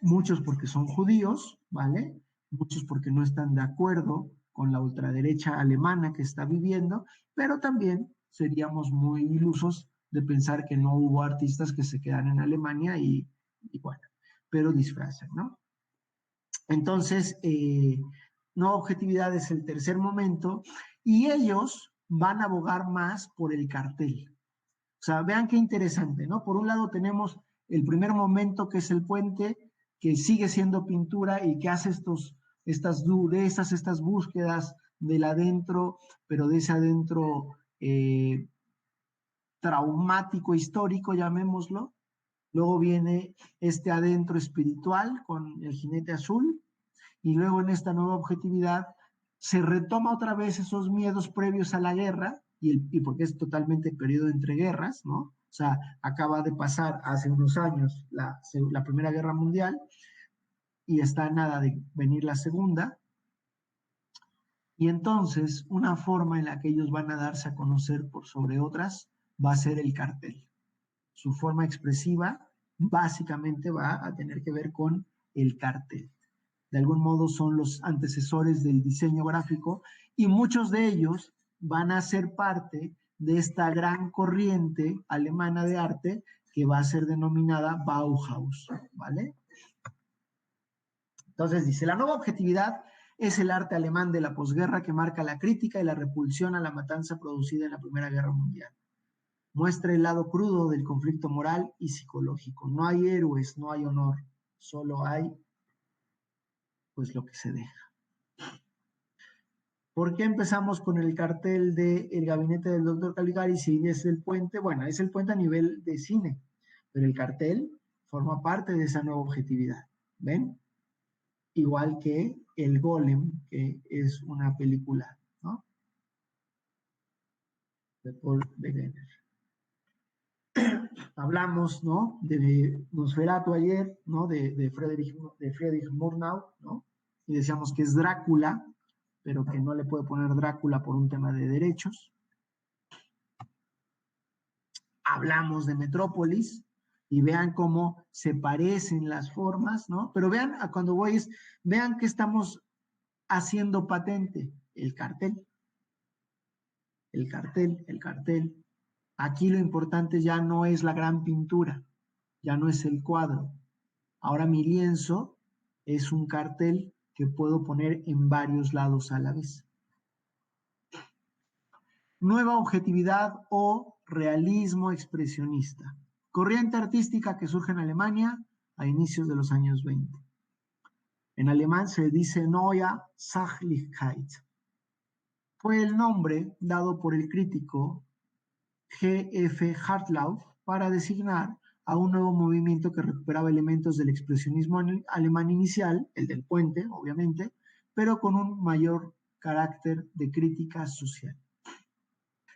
muchos porque son judíos, ¿vale? Muchos porque no están de acuerdo con la ultraderecha alemana que está viviendo, pero también seríamos muy ilusos de pensar que no hubo artistas que se quedan en Alemania y bueno, pero disfrazan, ¿no? Entonces, no objetividad es el tercer momento y ellos van a abogar más por el cartel. O sea, vean qué interesante, ¿no? Por un lado tenemos el primer momento que es el puente, que sigue siendo pintura y que hace estas búsquedas del adentro, pero de ese adentro traumático, histórico, llamémoslo. Luego viene este adentro espiritual con el jinete azul, y luego en esta nueva objetividad se retoma otra vez esos miedos previos a la guerra, y porque es totalmente periodo entre guerras, ¿no? O sea, acaba de pasar hace unos años la Primera Guerra Mundial, y está nada de venir la Segunda, y entonces una forma en la que ellos van a darse a conocer por sobre otras va a ser el cartel. Su forma expresiva básicamente va a tener que ver con el cartel. De algún modo son los antecesores del diseño gráfico y muchos de ellos van a ser parte de esta gran corriente alemana de arte que va a ser denominada Bauhaus, ¿vale? Entonces dice, la nueva objetividad es el arte alemán de la posguerra que marca la crítica y la repulsión a la matanza producida en la Primera Guerra Mundial. Muestra el lado crudo del conflicto moral y psicológico. No hay héroes, no hay honor, solo hay pues lo que se deja. ¿Por qué empezamos con el cartel del gabinete del doctor Caligari si es el puente? Bueno, es el puente a nivel de cine, pero el cartel forma parte de esa nueva objetividad, ¿ven? Igual que El Golem, que es una película, ¿no? De Paul Wegener. Hablamos, ¿no? De Nosferatu ayer, ¿no? De Friedrich Murnau, ¿no? Y decíamos que es Drácula, pero que no le puede poner Drácula por un tema de derechos. Hablamos de Metrópolis, y vean cómo se parecen las formas, ¿no? Pero vean, a cuando voy es, vean que estamos haciendo patente, el cartel. El cartel, el cartel. Aquí lo importante ya no es la gran pintura, ya no es el cuadro. Ahora mi lienzo es un cartel que puedo poner en varios lados a la vez. Nueva objetividad o realismo expresionista. Corriente artística que surge en Alemania a inicios de los años 20. En alemán se dice Neue Sachlichkeit. Fue el nombre dado por el crítico G.F. Hartlaub para designar a un nuevo movimiento que recuperaba elementos del expresionismo alemán inicial, el del puente, obviamente, pero con un mayor carácter de crítica social.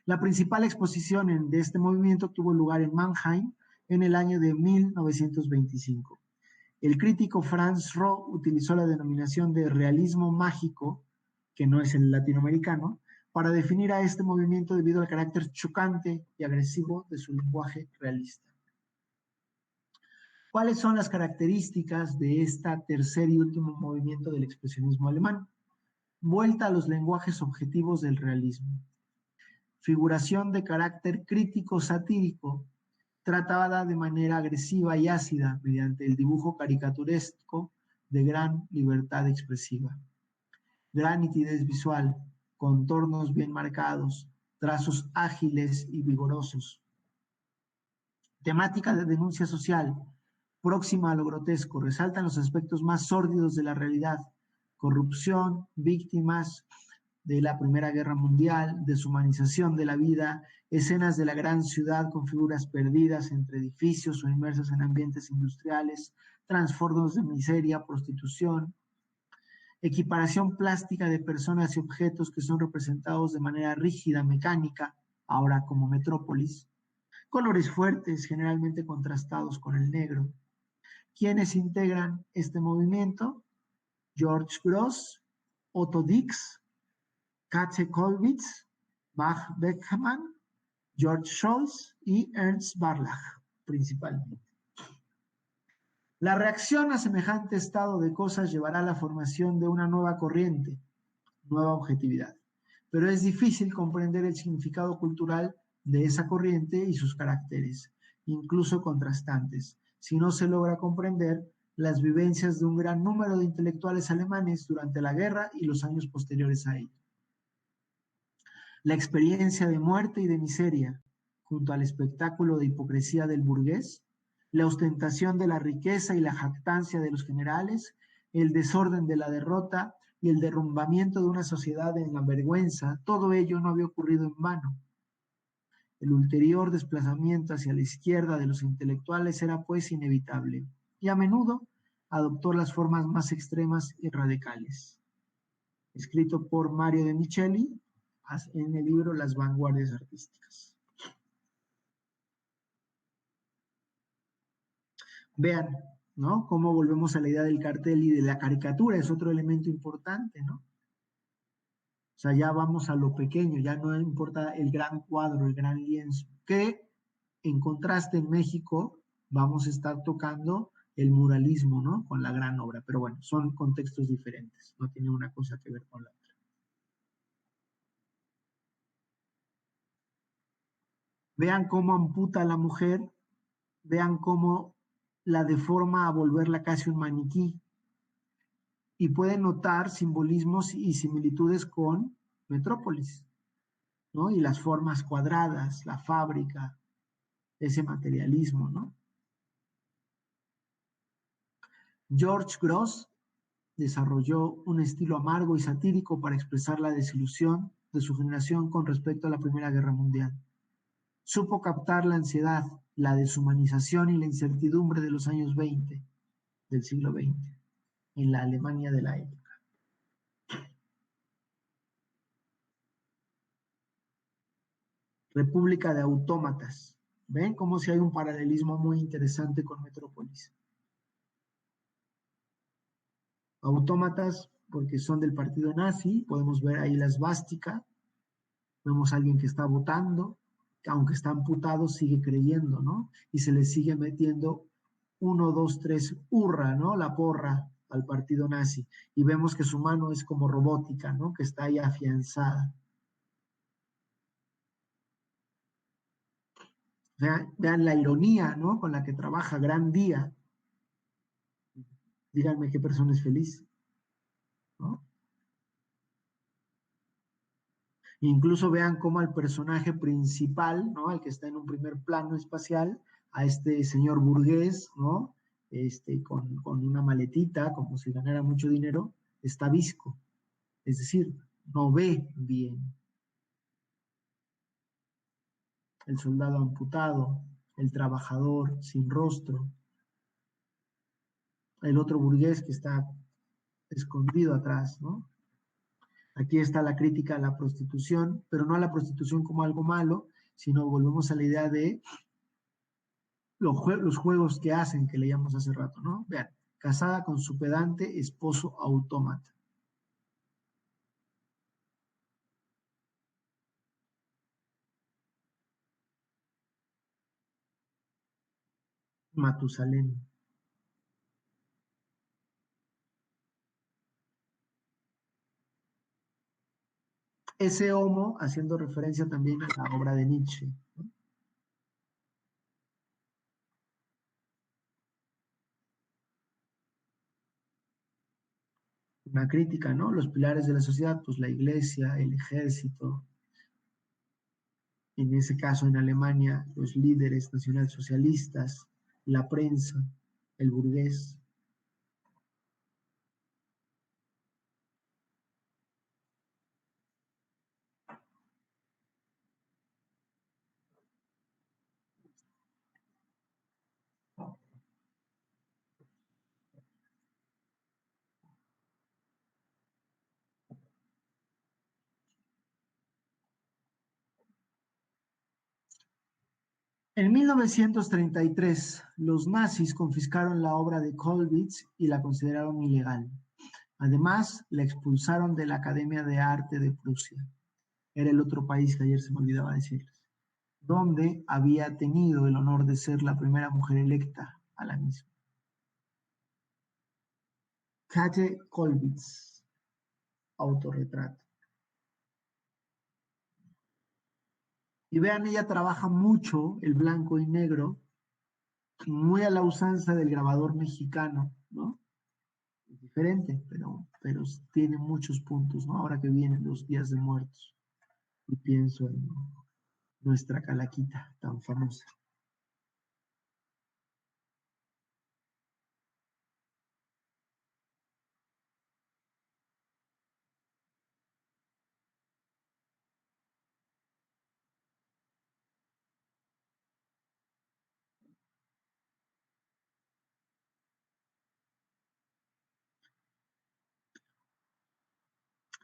La principal exposición de este movimiento tuvo lugar en Mannheim en el año de 1925. El crítico Franz Roh utilizó la denominación de realismo mágico, que no es el latinoamericano, para definir a este movimiento debido al carácter chocante y agresivo de su lenguaje realista. ¿Cuáles son las características de este tercer y último movimiento del expresionismo alemán? Vuelta a los lenguajes objetivos del realismo. Figuración de carácter crítico satírico, tratada de manera agresiva y ácida mediante el dibujo caricaturesco de gran libertad expresiva. Gran nitidez visual, contornos bien marcados, trazos ágiles y vigorosos. Temática de denuncia social, próxima a lo grotesco, resaltan los aspectos más sórdidos de la realidad, corrupción, víctimas de la Primera Guerra Mundial, deshumanización de la vida, escenas de la gran ciudad con figuras perdidas entre edificios o inmersas en ambientes industriales, trastornos de miseria, prostitución, equiparación plástica de personas y objetos que son representados de manera rígida, mecánica, ahora como metrópolis, colores fuertes, generalmente contrastados con el negro. ¿Quiénes integran este movimiento? George Gross, Otto Dix, Katze Kollwitz, Bach Beckmann, George Scholz y Ernst Barlach, principalmente. La reacción a semejante estado de cosas llevará a la formación de una nueva corriente, nueva objetividad. Pero es difícil comprender el significado cultural de esa corriente y sus caracteres, incluso contrastantes, si no se logra comprender las vivencias de un gran número de intelectuales alemanes durante la guerra y los años posteriores a ello. La experiencia de muerte y de miseria, junto al espectáculo de hipocresía del burgués, la ostentación de la riqueza y la jactancia de los generales, el desorden de la derrota y el derrumbamiento de una sociedad en la vergüenza, todo ello no había ocurrido en vano. El ulterior desplazamiento hacia la izquierda de los intelectuales era pues inevitable y a menudo adoptó las formas más extremas y radicales. Escrito por Mario de Micheli en el libro Las vanguardias artísticas. Vean, ¿no? Cómo volvemos a la idea del cartel y de la caricatura, es otro elemento importante, ¿no? O sea, ya vamos a lo pequeño, ya no importa el gran cuadro, el gran lienzo, que en contraste en México vamos a estar tocando el muralismo, ¿no? Con la gran obra, pero bueno, son contextos diferentes, no tiene una cosa que ver con la otra. Vean cómo amputa a la mujer, vean cómo la deforma a volverla casi un maniquí, y pueden notar simbolismos y similitudes con Metrópolis, ¿no? Y las formas cuadradas, la fábrica, ese materialismo, ¿no? George Gross desarrolló un estilo amargo y satírico para expresar la desilusión de su generación con respecto a la Primera Guerra Mundial. Supo captar la ansiedad, la deshumanización y la incertidumbre de los años 20 del siglo XX en la Alemania de la época. República de Autómatas. ¿Ven cómo si hay un paralelismo muy interesante con Metrópolis? Autómatas porque son del partido nazi, podemos ver ahí la esvástica, vemos a alguien que está votando, que aunque está amputado sigue creyendo, ¿no? Y se le sigue metiendo 1, 2, 3, hurra, ¿no? La porra al partido nazi. Y vemos que su mano es como robótica, ¿no? Que está ahí afianzada. Vean la ironía, ¿no? Con la que trabaja Gran Día. Díganme qué persona es feliz, ¿no? Incluso vean cómo al personaje principal, ¿no? Al que está en un primer plano espacial, a este señor burgués, ¿no? Con una maletita, como si ganara mucho dinero, está visco. Es decir, no ve bien. El soldado amputado, el trabajador sin rostro, el otro burgués que está escondido atrás, ¿no? Aquí está la crítica a la prostitución, pero no a la prostitución como algo malo, sino volvemos a la idea de los juegos que hacen, que leíamos hace rato, ¿no? Vean, casada con su pedante esposo autómata. Matusalén. Ese homo haciendo referencia también a la obra de Nietzsche, ¿no? Una crítica, ¿no? Los pilares de la sociedad, pues la iglesia, el ejército, en ese caso en Alemania, los líderes nacionalsocialistas, la prensa, el burgués. En 1933, los nazis confiscaron la obra de Kollwitz y la consideraron ilegal. Además, la expulsaron de la Academia de Arte de Prusia. Era el otro país que ayer se me olvidaba decirles, donde había tenido el honor de ser la primera mujer electa a la misma. Käthe Kollwitz, autorretrato. Y vean, ella trabaja mucho el blanco y negro, muy a la usanza del grabador mexicano, ¿no? Es diferente, pero tiene muchos puntos, ¿no? Ahora que vienen los días de muertos, y pienso en nuestra calaquita tan famosa.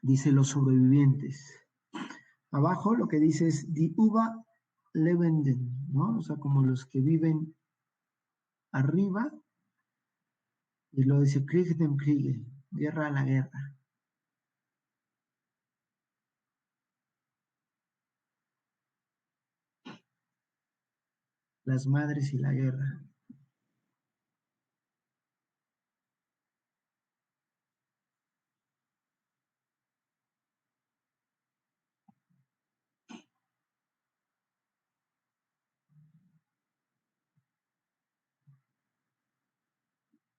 Dice los sobrevivientes. Abajo lo que dice es Die Überlebenden, ¿no? O sea, como los que viven arriba, y luego dice Krieg dem Kriege, guerra a la guerra. Las madres y la guerra.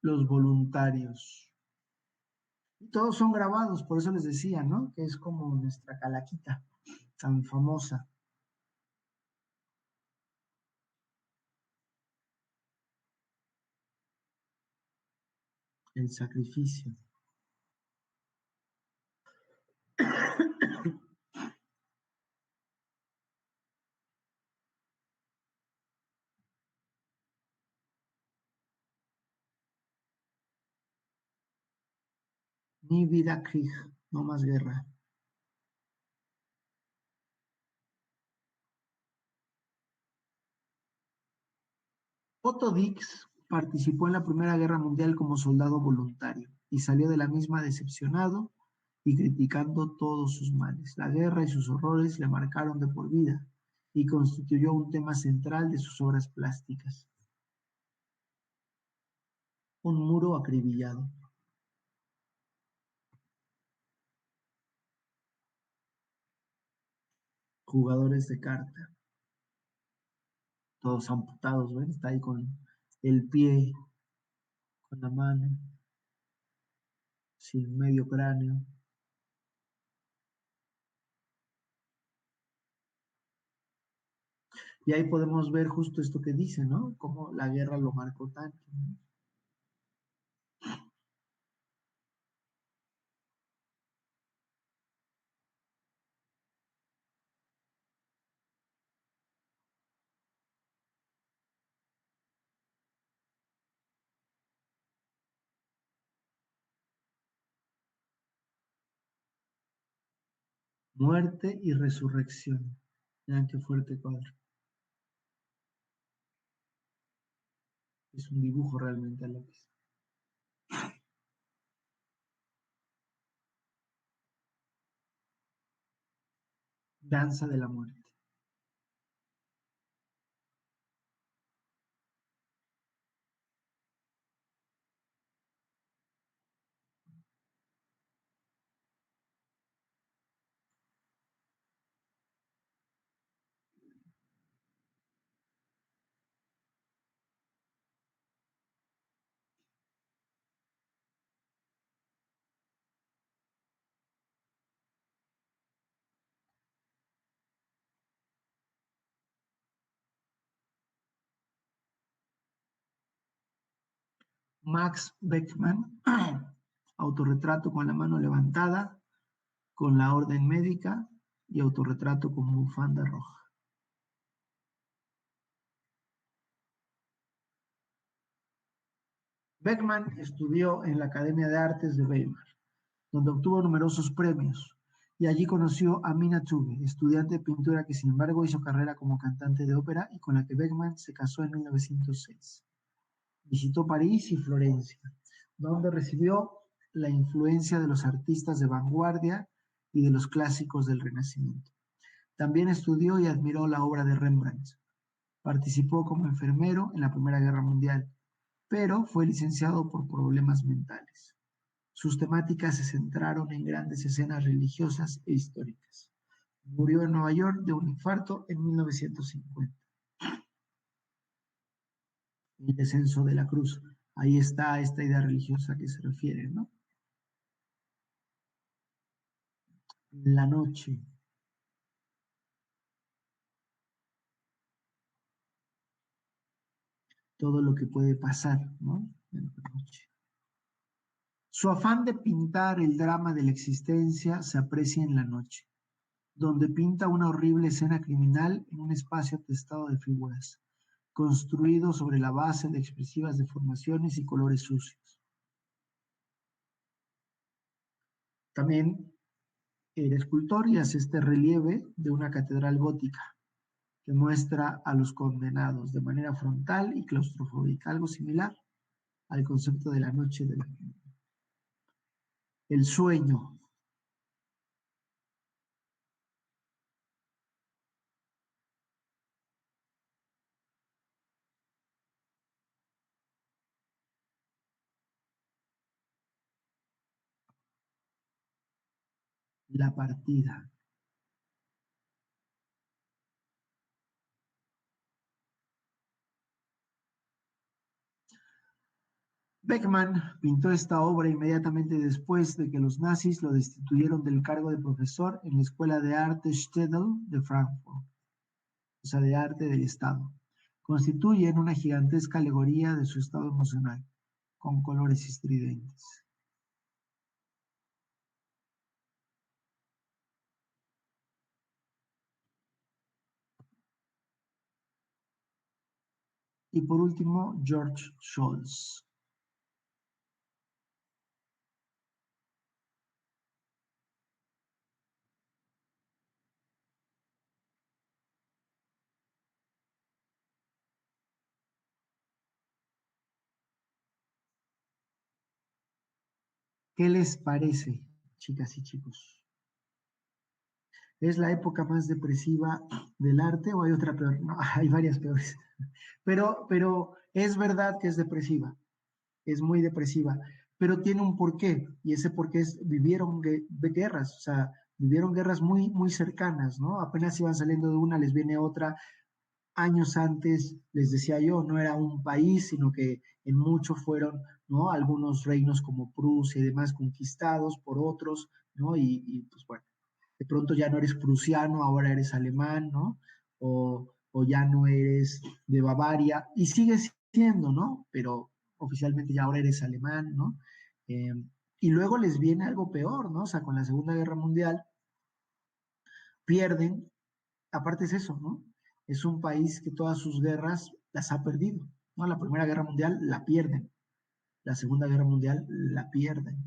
Los voluntarios. Y todos son grabados, por eso les decía, ¿no? Que es como nuestra calaquita, tan famosa. El sacrificio. Ni vida Krieg, no más guerra. Otto Dix participó en la Primera Guerra Mundial como soldado voluntario y salió de la misma decepcionado y criticando todos sus males. La guerra y sus horrores le marcaron de por vida y constituyó un tema central de sus obras plásticas. Un muro acribillado. Jugadores de carta, todos amputados, ¿ven? Está ahí con el pie, con la mano, sin medio cráneo. Y ahí podemos ver justo esto que dice, ¿no? Cómo la guerra lo marcó tanto, ¿no? Muerte y resurrección. Vean qué fuerte cuadro. Es un dibujo realmente a lápiz. Danza de la muerte. Max Beckmann, autorretrato con la mano levantada, con la orden médica y autorretrato con bufanda roja. Beckmann estudió en la Academia de Artes de Weimar, donde obtuvo numerosos premios, y allí conoció a Mina Tube, estudiante de pintura que sin embargo hizo carrera como cantante de ópera y con la que Beckmann se casó en 1906. Visitó París y Florencia, donde recibió la influencia de los artistas de vanguardia y de los clásicos del Renacimiento. También estudió y admiró la obra de Rembrandt. Participó como enfermero en la Primera Guerra Mundial, pero fue licenciado por problemas mentales. Sus temáticas se centraron en grandes escenas religiosas e históricas. Murió en Nueva York de un infarto en 1950. El descenso de la cruz. Ahí está esta idea religiosa que se refiere, ¿no? La noche. Todo lo que puede pasar, ¿no? En la noche. Su afán de pintar el drama de la existencia se aprecia en la noche, donde pinta una horrible escena criminal en un espacio atestado de figuras, construido sobre la base de expresivas deformaciones y colores sucios. También era escultor y hace este relieve de una catedral gótica que muestra a los condenados de manera frontal y claustrofóbica, algo similar al concepto de la noche de la gente. El sueño. La partida. Beckmann pintó esta obra inmediatamente después de que los nazis lo destituyeron del cargo de profesor en la Escuela de Arte Städel de Frankfurt, o sea, de arte del Estado. Constituyen una gigantesca alegoría de su estado emocional, con colores estridentes. Y por último, George Scholz. ¿Qué les parece, chicas y chicos? ¿Es la época más depresiva del arte o hay otra peor? No, hay varias peores. Pero es verdad que es depresiva, es muy depresiva, pero tiene un porqué, y ese porqué es vivieron guerras, o sea, vivieron guerras muy, muy cercanas, ¿no? Apenas iban saliendo de una, les viene otra. Años antes, les decía yo, no era un país, sino que en mucho fueron, ¿no? Algunos reinos como Prusia y demás conquistados por otros, ¿no? Pues bueno, de pronto ya no eres prusiano, ahora eres alemán, ¿no? O ya no eres de Bavaria, y sigues siendo, ¿no? Pero oficialmente ya ahora eres alemán, ¿no? Eh, y luego les viene algo peor, ¿no? O sea, con la Segunda Guerra Mundial pierden, aparte es eso, ¿no? Es un país que todas sus guerras las ha perdido, ¿no? La Primera Guerra Mundial la pierden, la Segunda Guerra Mundial la pierden.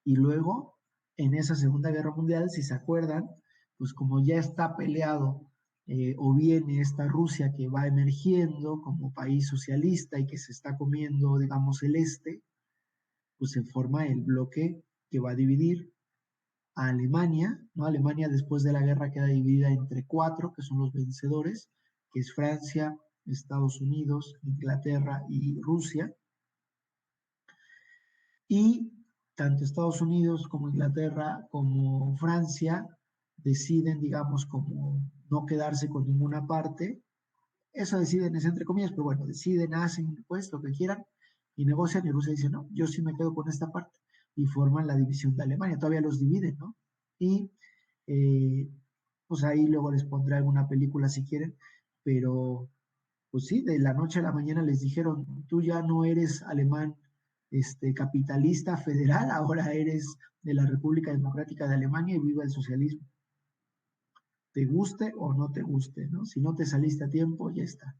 Y luego, en esa Segunda Guerra Mundial, si se acuerdan, pues como ya está peleado o viene esta Rusia que va emergiendo como país socialista y que se está comiendo, digamos, el este, pues se forma el bloque que va a dividir a Alemania, ¿no? Alemania después de la guerra queda dividida entre cuatro, que son los vencedores, que es Francia, Estados Unidos, Inglaterra y Rusia. Y tanto Estados Unidos como Inglaterra como Francia deciden, digamos, como no quedarse con ninguna parte. Eso deciden, es entre comillas, pero bueno, deciden, hacen pues lo que quieran y negocian y Rusia dice, no, yo sí me quedo con esta parte y forman la división de Alemania, todavía los dividen, ¿no? Y pues ahí luego les pondré alguna película si quieren, pero Pues sí, de la noche a la mañana les dijeron, tú ya no eres alemán capitalista federal, ahora eres de la República Democrática de Alemania y viva el socialismo. Te guste o no te guste, ¿no? Si no te saliste a tiempo, ya está.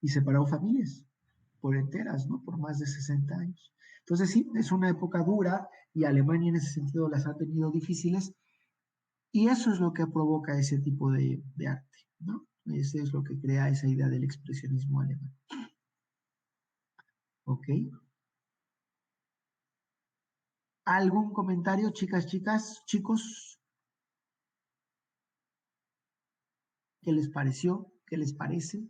Y separó familias por enteras, ¿no? Por más de 60 años. Entonces sí, es una época dura y Alemania en ese sentido las ha tenido difíciles y eso es lo que provoca ese tipo de arte, ¿no? Ese es lo que crea esa idea del expresionismo alemán. ¿Ok? ¿Algún comentario, chicas, chicos? ¿Qué les pareció? ¿Qué les parece?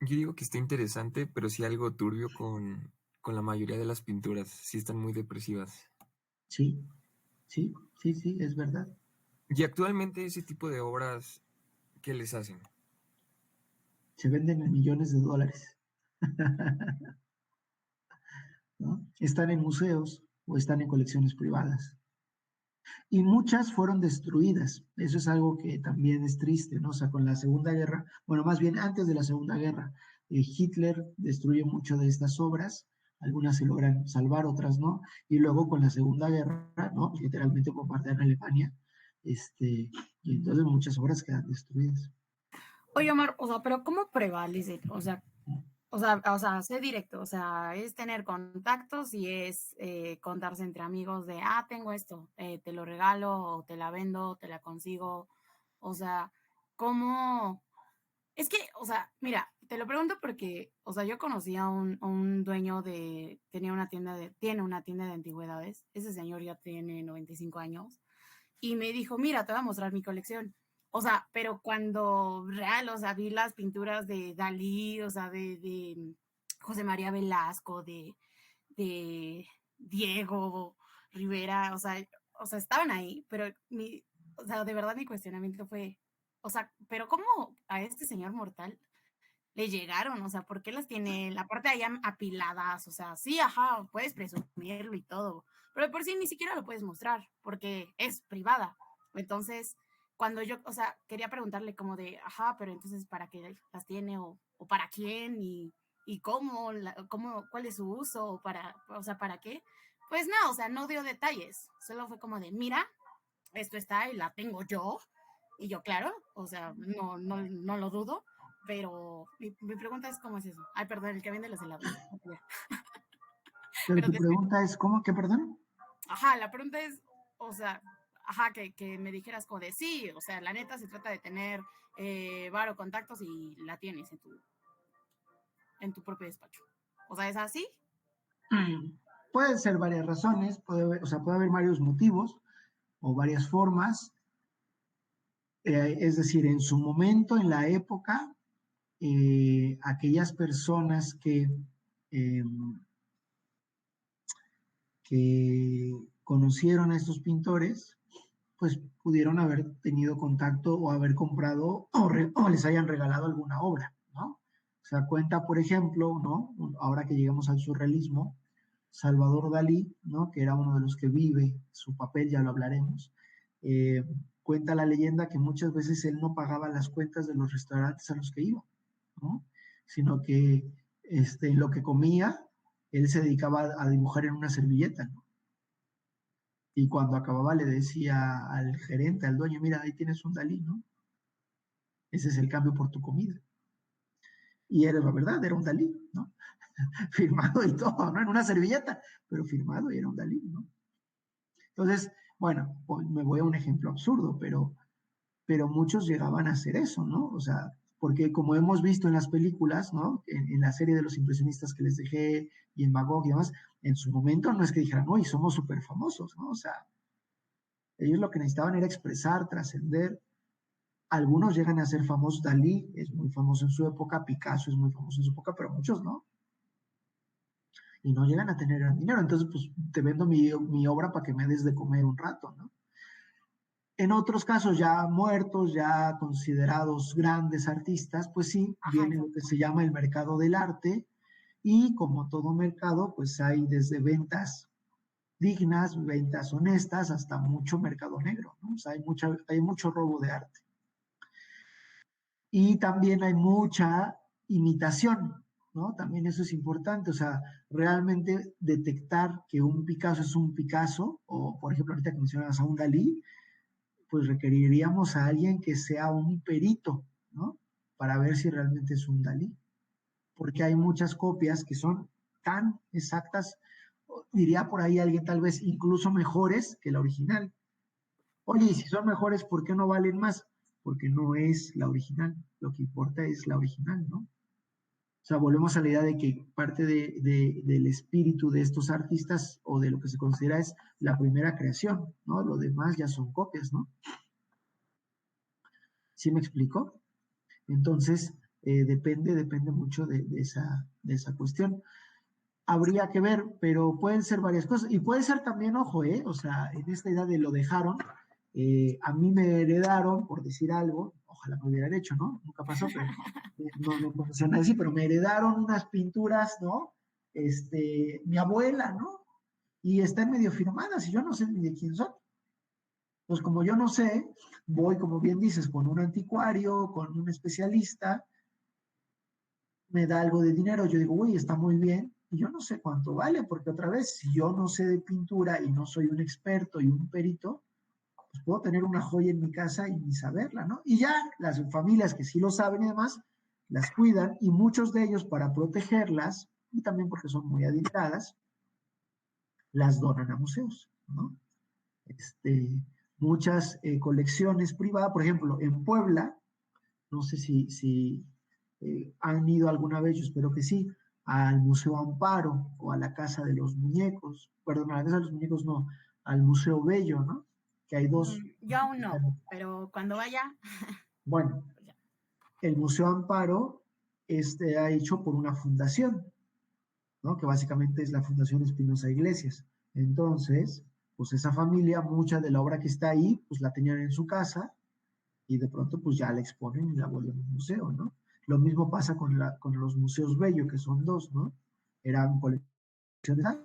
Yo digo que está interesante, pero sí algo turbio con la mayoría de las pinturas. Sí están muy depresivas. Sí, sí, sí, sí, es verdad. Y actualmente ese tipo de obras, ¿qué les hacen? Se venden en millones de dólares. ¿No? Están en museos o están en colecciones privadas. Y muchas fueron destruidas. Eso es algo que también es triste, ¿no? O sea, con la Segunda Guerra, bueno, más bien antes de la Segunda Guerra, Hitler destruye mucho de estas obras, algunas se logran salvar, otras no, y luego con la Segunda Guerra, ¿no? Literalmente bombardean Alemania, y entonces muchas obras quedan destruidas. Oye, Omar, o sea, pero ¿cómo prevalece? Sé directo, o sea, es tener contactos y es contarse entre amigos de, tengo esto, te lo regalo, o te la vendo, te la consigo, o sea, ¿cómo? Es que, o sea, mira, te lo pregunto porque, o sea, yo conocí a un dueño tiene una tienda de antigüedades, ese señor ya tiene 95 años, y me dijo, mira, te voy a mostrar mi colección. O sea, pero cuando real, o sea, vi las pinturas de Dalí, o sea, de José María Velasco, de Diego Rivera, o sea, estaban ahí, pero o sea, de verdad mi cuestionamiento fue, o sea, pero ¿cómo a este señor mortal le llegaron? O sea, ¿por qué las tiene la parte de allá apiladas? O sea, sí, ajá, puedes presumirlo y todo, pero por sí ni siquiera lo puedes mostrar porque es privada. Entonces, cuando yo, o sea, quería preguntarle como de, ajá, pero entonces, ¿para qué las tiene o para quién y cómo, cuál es su uso o sea, ¿para qué? Pues no, o sea, no dio detalles, solo fue como de, mira, esto está y la tengo yo. Y yo, claro, o sea, no lo dudo, pero mi pregunta es, ¿cómo es eso? Ay, perdón, el que vende los helados. Pero Pero tu pregunta es, ¿cómo? ¿Qué, perdón? ajá, la pregunta es, o sea, ajá, que me dijeras como de sí, o sea, la neta se trata de tener varo contactos y la tienes en tu propio despacho. O sea, ¿es así? Pueden ser varias razones, o sea, puede haber varios motivos o varias formas. Es decir, en su momento, en la época, aquellas personas eh, que conocieron a estos pintores, pues pudieron haber tenido contacto o haber comprado o les hayan regalado alguna obra, ¿no? O sea, cuenta, por ejemplo, ¿no? Ahora que llegamos al surrealismo, Salvador Dalí, ¿no? Que era uno de los que vive su papel, ya lo hablaremos, eh, cuenta la leyenda que muchas veces él no pagaba las cuentas de los restaurantes a los que iba, ¿no? Sino que lo que comía, él se dedicaba a dibujar en una servilleta, ¿no? Y cuando acababa le decía al gerente, al dueño, mira, ahí tienes un Dalí, ¿no? Ese es el cambio por tu comida. Y era la verdad, era un Dalí, ¿no? Firmado y todo, ¿no? En una servilleta, pero firmado y era un Dalí, ¿no? Entonces, bueno, me voy a un ejemplo absurdo, pero muchos llegaban a hacer eso, ¿no? O sea, porque como hemos visto en las películas, ¿no? En la serie de los impresionistas que les dejé y en Van Gogh y demás, en su momento no es que dijeran, uy, somos súper famosos, ¿no? O sea, ellos lo que necesitaban era expresar, trascender. Algunos llegan a ser famosos, Dalí es muy famoso en su época, Picasso es muy famoso en su época, pero muchos no. Y no llegan a tener dinero. Entonces, pues te vendo mi obra para que me des de comer un rato, ¿no? En otros casos ya muertos, ya considerados grandes artistas, pues sí, Ajá, viene lo exacto. que se llama el mercado del arte y como todo mercado, pues hay desde ventas dignas, ventas honestas, hasta mucho mercado negro, ¿no? O sea, hay mucho robo de arte. Y también hay mucha imitación, ¿no? También eso es importante, o sea, realmente detectar que un Picasso es un Picasso, o por ejemplo, ahorita que mencionabas a un Dalí, pues requeriríamos a alguien que sea un perito, ¿no? Para ver si realmente es un Dalí, porque hay muchas copias que son tan exactas, diría por ahí alguien tal vez incluso mejores que la original. Oye, y si son mejores, ¿por qué no valen más? Porque no es la original, lo que importa es la original, ¿no? O sea, volvemos a la idea de que parte del espíritu de estos artistas o de lo que se considera es la primera creación, ¿no? Lo demás ya son copias, ¿no? ¿Sí me explico? Entonces, depende mucho de esa cuestión. Habría que ver, pero pueden ser varias cosas. Y puede ser también, ojo, o sea, en esta idea de lo dejaron, a mí me heredaron, por decir algo, ojalá me hubieran hecho, ¿no? Nunca pasó, pero no funciona así, pero me heredaron unas pinturas, ¿no? Mi abuela, ¿no? Y están medio firmadas y yo no sé ni de quién son. Pues como yo no sé, voy, como bien dices, con un anticuario, con un especialista, me da algo de dinero, yo digo, uy, está muy bien, y yo no sé cuánto vale, porque otra vez, si yo no sé de pintura y no soy un experto y un perito, pues puedo tener una joya en mi casa y ni saberla, ¿no? Y ya las familias que sí lo saben y demás, las cuidan, y muchos de ellos para protegerlas, y también porque son muy adineradas, las donan a museos, ¿no? Muchas colecciones privadas, por ejemplo, en Puebla, no sé si han ido alguna vez, yo espero que sí, al Museo Amparo o a la Casa de los Muñecos, perdón, a la Casa de los Muñecos no, al Museo Bello, ¿no? Que hay dos. Yo aún no, pero cuando vaya. Bueno, el Museo Amparo ha hecho por una fundación, ¿no? Que básicamente es la Fundación Espinosa Iglesias. Entonces, pues esa familia, mucha de la obra que está ahí, pues la tenían en su casa y de pronto pues ya la exponen y la vuelven un museo, ¿no? Lo mismo pasa con los museos Bello, que son dos, ¿no? Eran colecciones,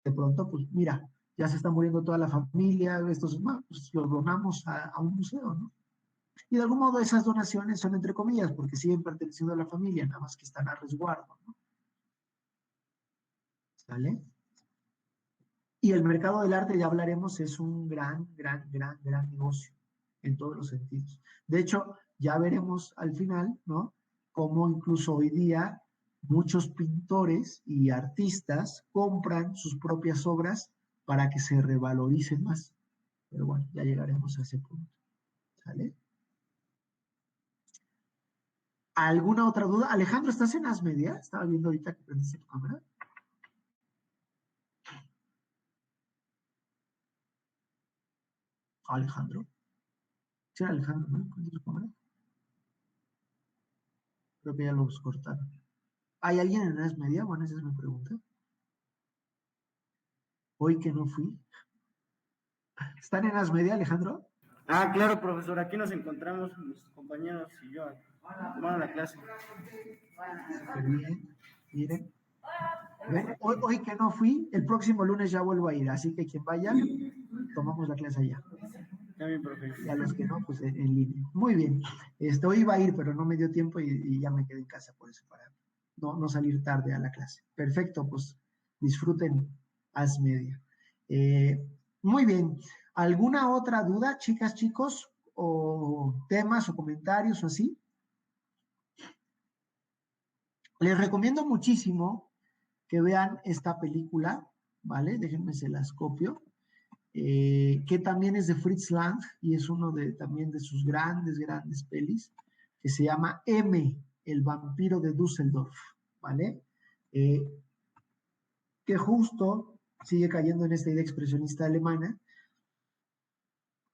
de pronto pues mira, ya se está muriendo toda la familia, estos, pues los donamos a un museo, ¿no? Y de algún modo esas donaciones son entre comillas, porque siguen perteneciendo a la familia, nada más que están a resguardo, ¿no? ¿Sale? Y el mercado del arte, ya hablaremos, es un gran negocio en todos los sentidos. De hecho, ya veremos al final, ¿no? Cómo incluso hoy día muchos pintores y artistas compran sus propias obras para que se revaloricen más. Pero bueno, ya llegaremos a ese punto. ¿Sale? ¿Alguna otra duda? Alejandro, ¿estás en Asmedia? Estaba viendo ahorita que prendiste tu cámara. Alejandro. Sí, Alejandro, ¿no? ¿Prendiste tu cámara? Creo que ya los cortaron. ¿Hay alguien en Asmedia? Bueno, esa es mi pregunta. Hoy que no fui. ¿Están en Asmedia, Alejandro? Ah, claro, profesor. Aquí nos encontramos mis compañeros y yo tomando la clase. Súper bien. Miren. ¿Ven? Hoy que no fui, el próximo lunes ya vuelvo a ir. Así que quien vaya, tomamos la clase allá. También, profesor. Y a los que no, pues en línea. Muy bien. Hoy iba a ir, pero no me dio tiempo y ya me quedé en casa por eso, para no salir tarde a la clase. Perfecto, pues disfruten Asmedia. Muy bien. ¿Alguna otra duda, chicas, chicos? ¿O temas o comentarios o así? Les recomiendo muchísimo que vean esta película, ¿vale? Déjenme se las copio. Que también es de Fritz Lang y es uno también de sus grandes pelis, que se llama M, el vampiro de Düsseldorf, ¿vale? Que justo sigue cayendo en esta idea expresionista alemana,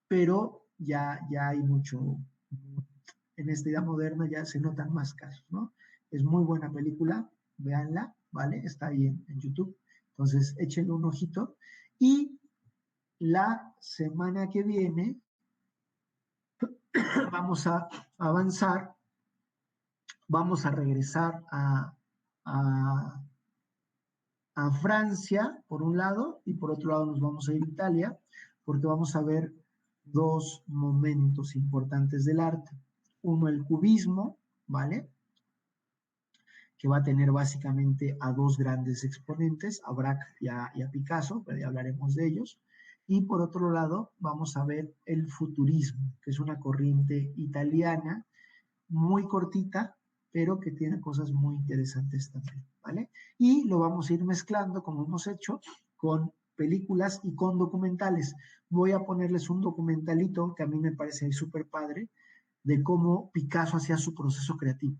pero ya hay mucho, en esta idea moderna ya se notan más casos, ¿no? Es muy buena película, véanla, ¿vale? Está ahí en YouTube, entonces échenle un ojito. Y la semana que viene vamos a avanzar, vamos a regresar a Francia, por un lado, y por otro lado nos vamos a ir a Italia, porque vamos a ver dos momentos importantes del arte. Uno, el cubismo, ¿vale? Que va a tener básicamente a dos grandes exponentes, a Braque y a Picasso, pero ya hablaremos de ellos. Y por otro lado, vamos a ver el futurismo, que es una corriente italiana muy cortita, pero que tiene cosas muy interesantes también, ¿vale? Y lo vamos a ir mezclando, como hemos hecho, con películas y con documentales. Voy a ponerles un documentalito que a mí me parece súper padre, de cómo Picasso hacía su proceso creativo,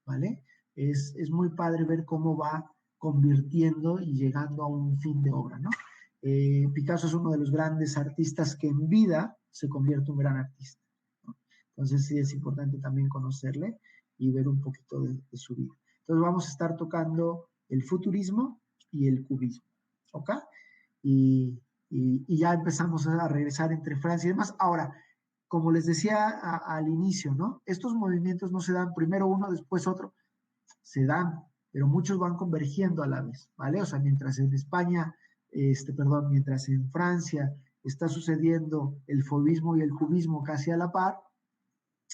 ¿vale? Es muy padre ver cómo va convirtiendo y llegando a un fin de obra, ¿no? Picasso es uno de los grandes artistas que en vida se convierte en un gran artista, ¿no? Entonces sí es importante también conocerle y ver un poquito de su vida. Entonces vamos a estar tocando el futurismo y el cubismo, ¿ok? Y ya empezamos a regresar entre Francia y demás. Ahora, como les decía al inicio, ¿no? Estos movimientos no se dan primero uno, después otro, se dan, pero muchos van convergiendo a la vez, ¿vale? O sea, mientras en España, mientras en Francia está sucediendo el fauvismo y el cubismo casi a la par,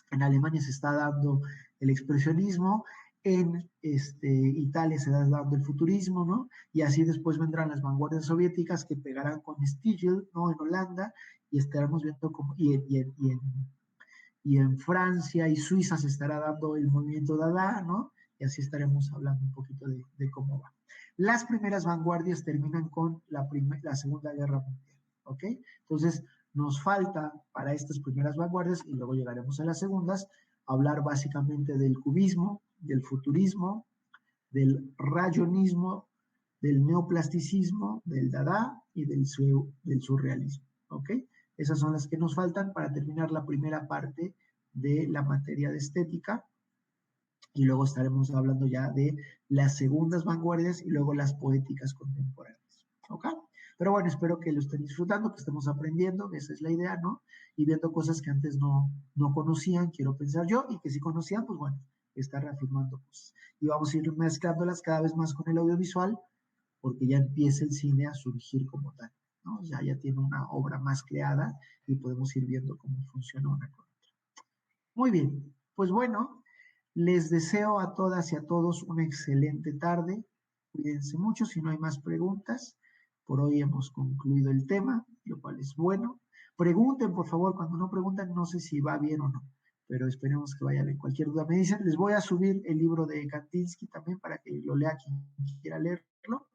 en Alemania se está dando el expresionismo, en Italia se está dando el futurismo, ¿no? Y así después vendrán las vanguardias soviéticas que pegarán con Stiegel, ¿no? En Holanda, y estaremos viendo cómo, y en Francia y Suiza se estará dando el movimiento Dada, ¿no? Y así estaremos hablando un poquito de cómo va. Las primeras vanguardias terminan con la Segunda Guerra Mundial, ¿ok? Entonces, nos falta para estas primeras vanguardias, y luego llegaremos a las segundas, hablar básicamente del cubismo, del futurismo, del rayonismo, del neoplasticismo, del Dada y del surrealismo, ¿ok? Esas son las que nos faltan para terminar la primera parte de la materia de estética, y luego estaremos hablando ya de las segundas vanguardias y luego las poéticas contemporáneas, ¿ok? Pero bueno, espero que lo estén disfrutando, que estemos aprendiendo, esa es la idea, ¿no? Y viendo cosas que antes no conocían, quiero pensar yo, y que sí conocían, pues bueno, está reafirmando cosas. Y vamos a ir mezclándolas cada vez más con el audiovisual, porque ya empieza el cine a surgir como tal, ¿no? Ya tiene una obra más creada y podemos ir viendo cómo funciona una con otra. Muy bien, pues bueno, les deseo a todas y a todos una excelente tarde. Cuídense mucho, si no hay más preguntas. Por hoy hemos concluido el tema, lo cual es bueno. Pregunten, por favor, cuando no preguntan, no sé si va bien o no, pero esperemos que vaya bien. Cualquier duda me dicen. Les voy a subir el libro de Kandinsky también para que lo lea quien quiera leerlo.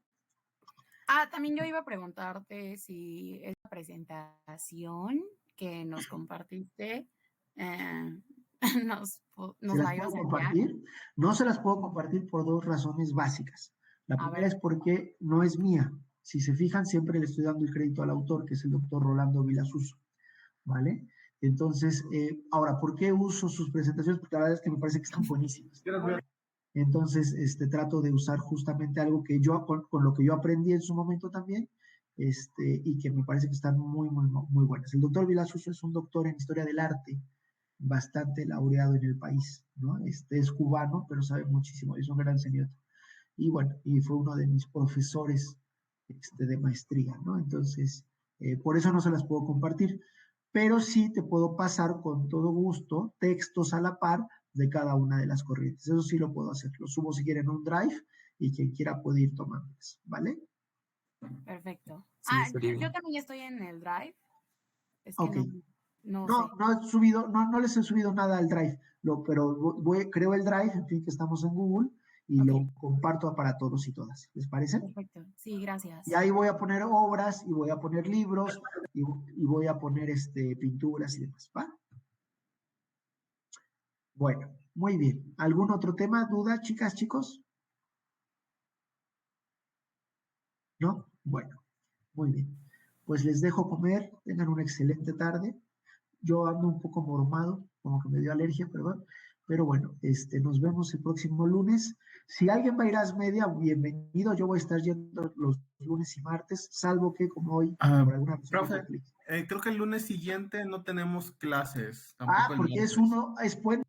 También yo iba a preguntarte si esa presentación que nos compartiste nos la ibas a compartir. No se las puedo compartir por dos razones básicas. La primera es porque no es mía. Si se fijan, siempre le estoy dando el crédito al autor, que es el doctor Rolando Vilasuso, ¿vale? Entonces, ahora, ¿por qué uso sus presentaciones? Porque la verdad es que me parece que están buenísimas. Entonces, trato de usar justamente algo que yo, con lo que yo aprendí en su momento también, y que me parece que están muy, muy, muy buenas. El doctor Vilasuso es un doctor en historia del arte, bastante laureado en el país, ¿no? Es cubano, pero sabe muchísimo, es un gran semioto. Y bueno, y fue uno de mis profesores de maestría, ¿no? Entonces, por eso no se las puedo compartir, pero sí te puedo pasar con todo gusto textos a la par de cada una de las corrientes. Eso sí lo puedo hacer. Lo subo si quieren a un drive y quien quiera puede ir tomándolas, ¿vale? Perfecto. Sí, yo también estoy en el drive. Es que okay. No he subido, no les he subido nada al drive, pero creo el drive, en fin, que estamos en Google, y lo comparto para todos y todas. ¿Les parece? Perfecto. Sí, gracias. Y ahí voy a poner obras, y voy a poner libros, y voy a poner pinturas y demás, ¿va? Bueno, muy bien. ¿Algún otro tema, duda, chicas, chicos? ¿No? Bueno, muy bien. Pues les dejo comer, tengan una excelente tarde. Yo ando un poco mormado, como que me dio alergia, perdón. Pero bueno, nos vemos el próximo lunes. Si alguien va a ir a Asmedia, bienvenido. Yo voy a estar yendo los lunes y martes, salvo que como hoy, por alguna razón. Profe, creo que el lunes siguiente no tenemos clases. Porque es puente.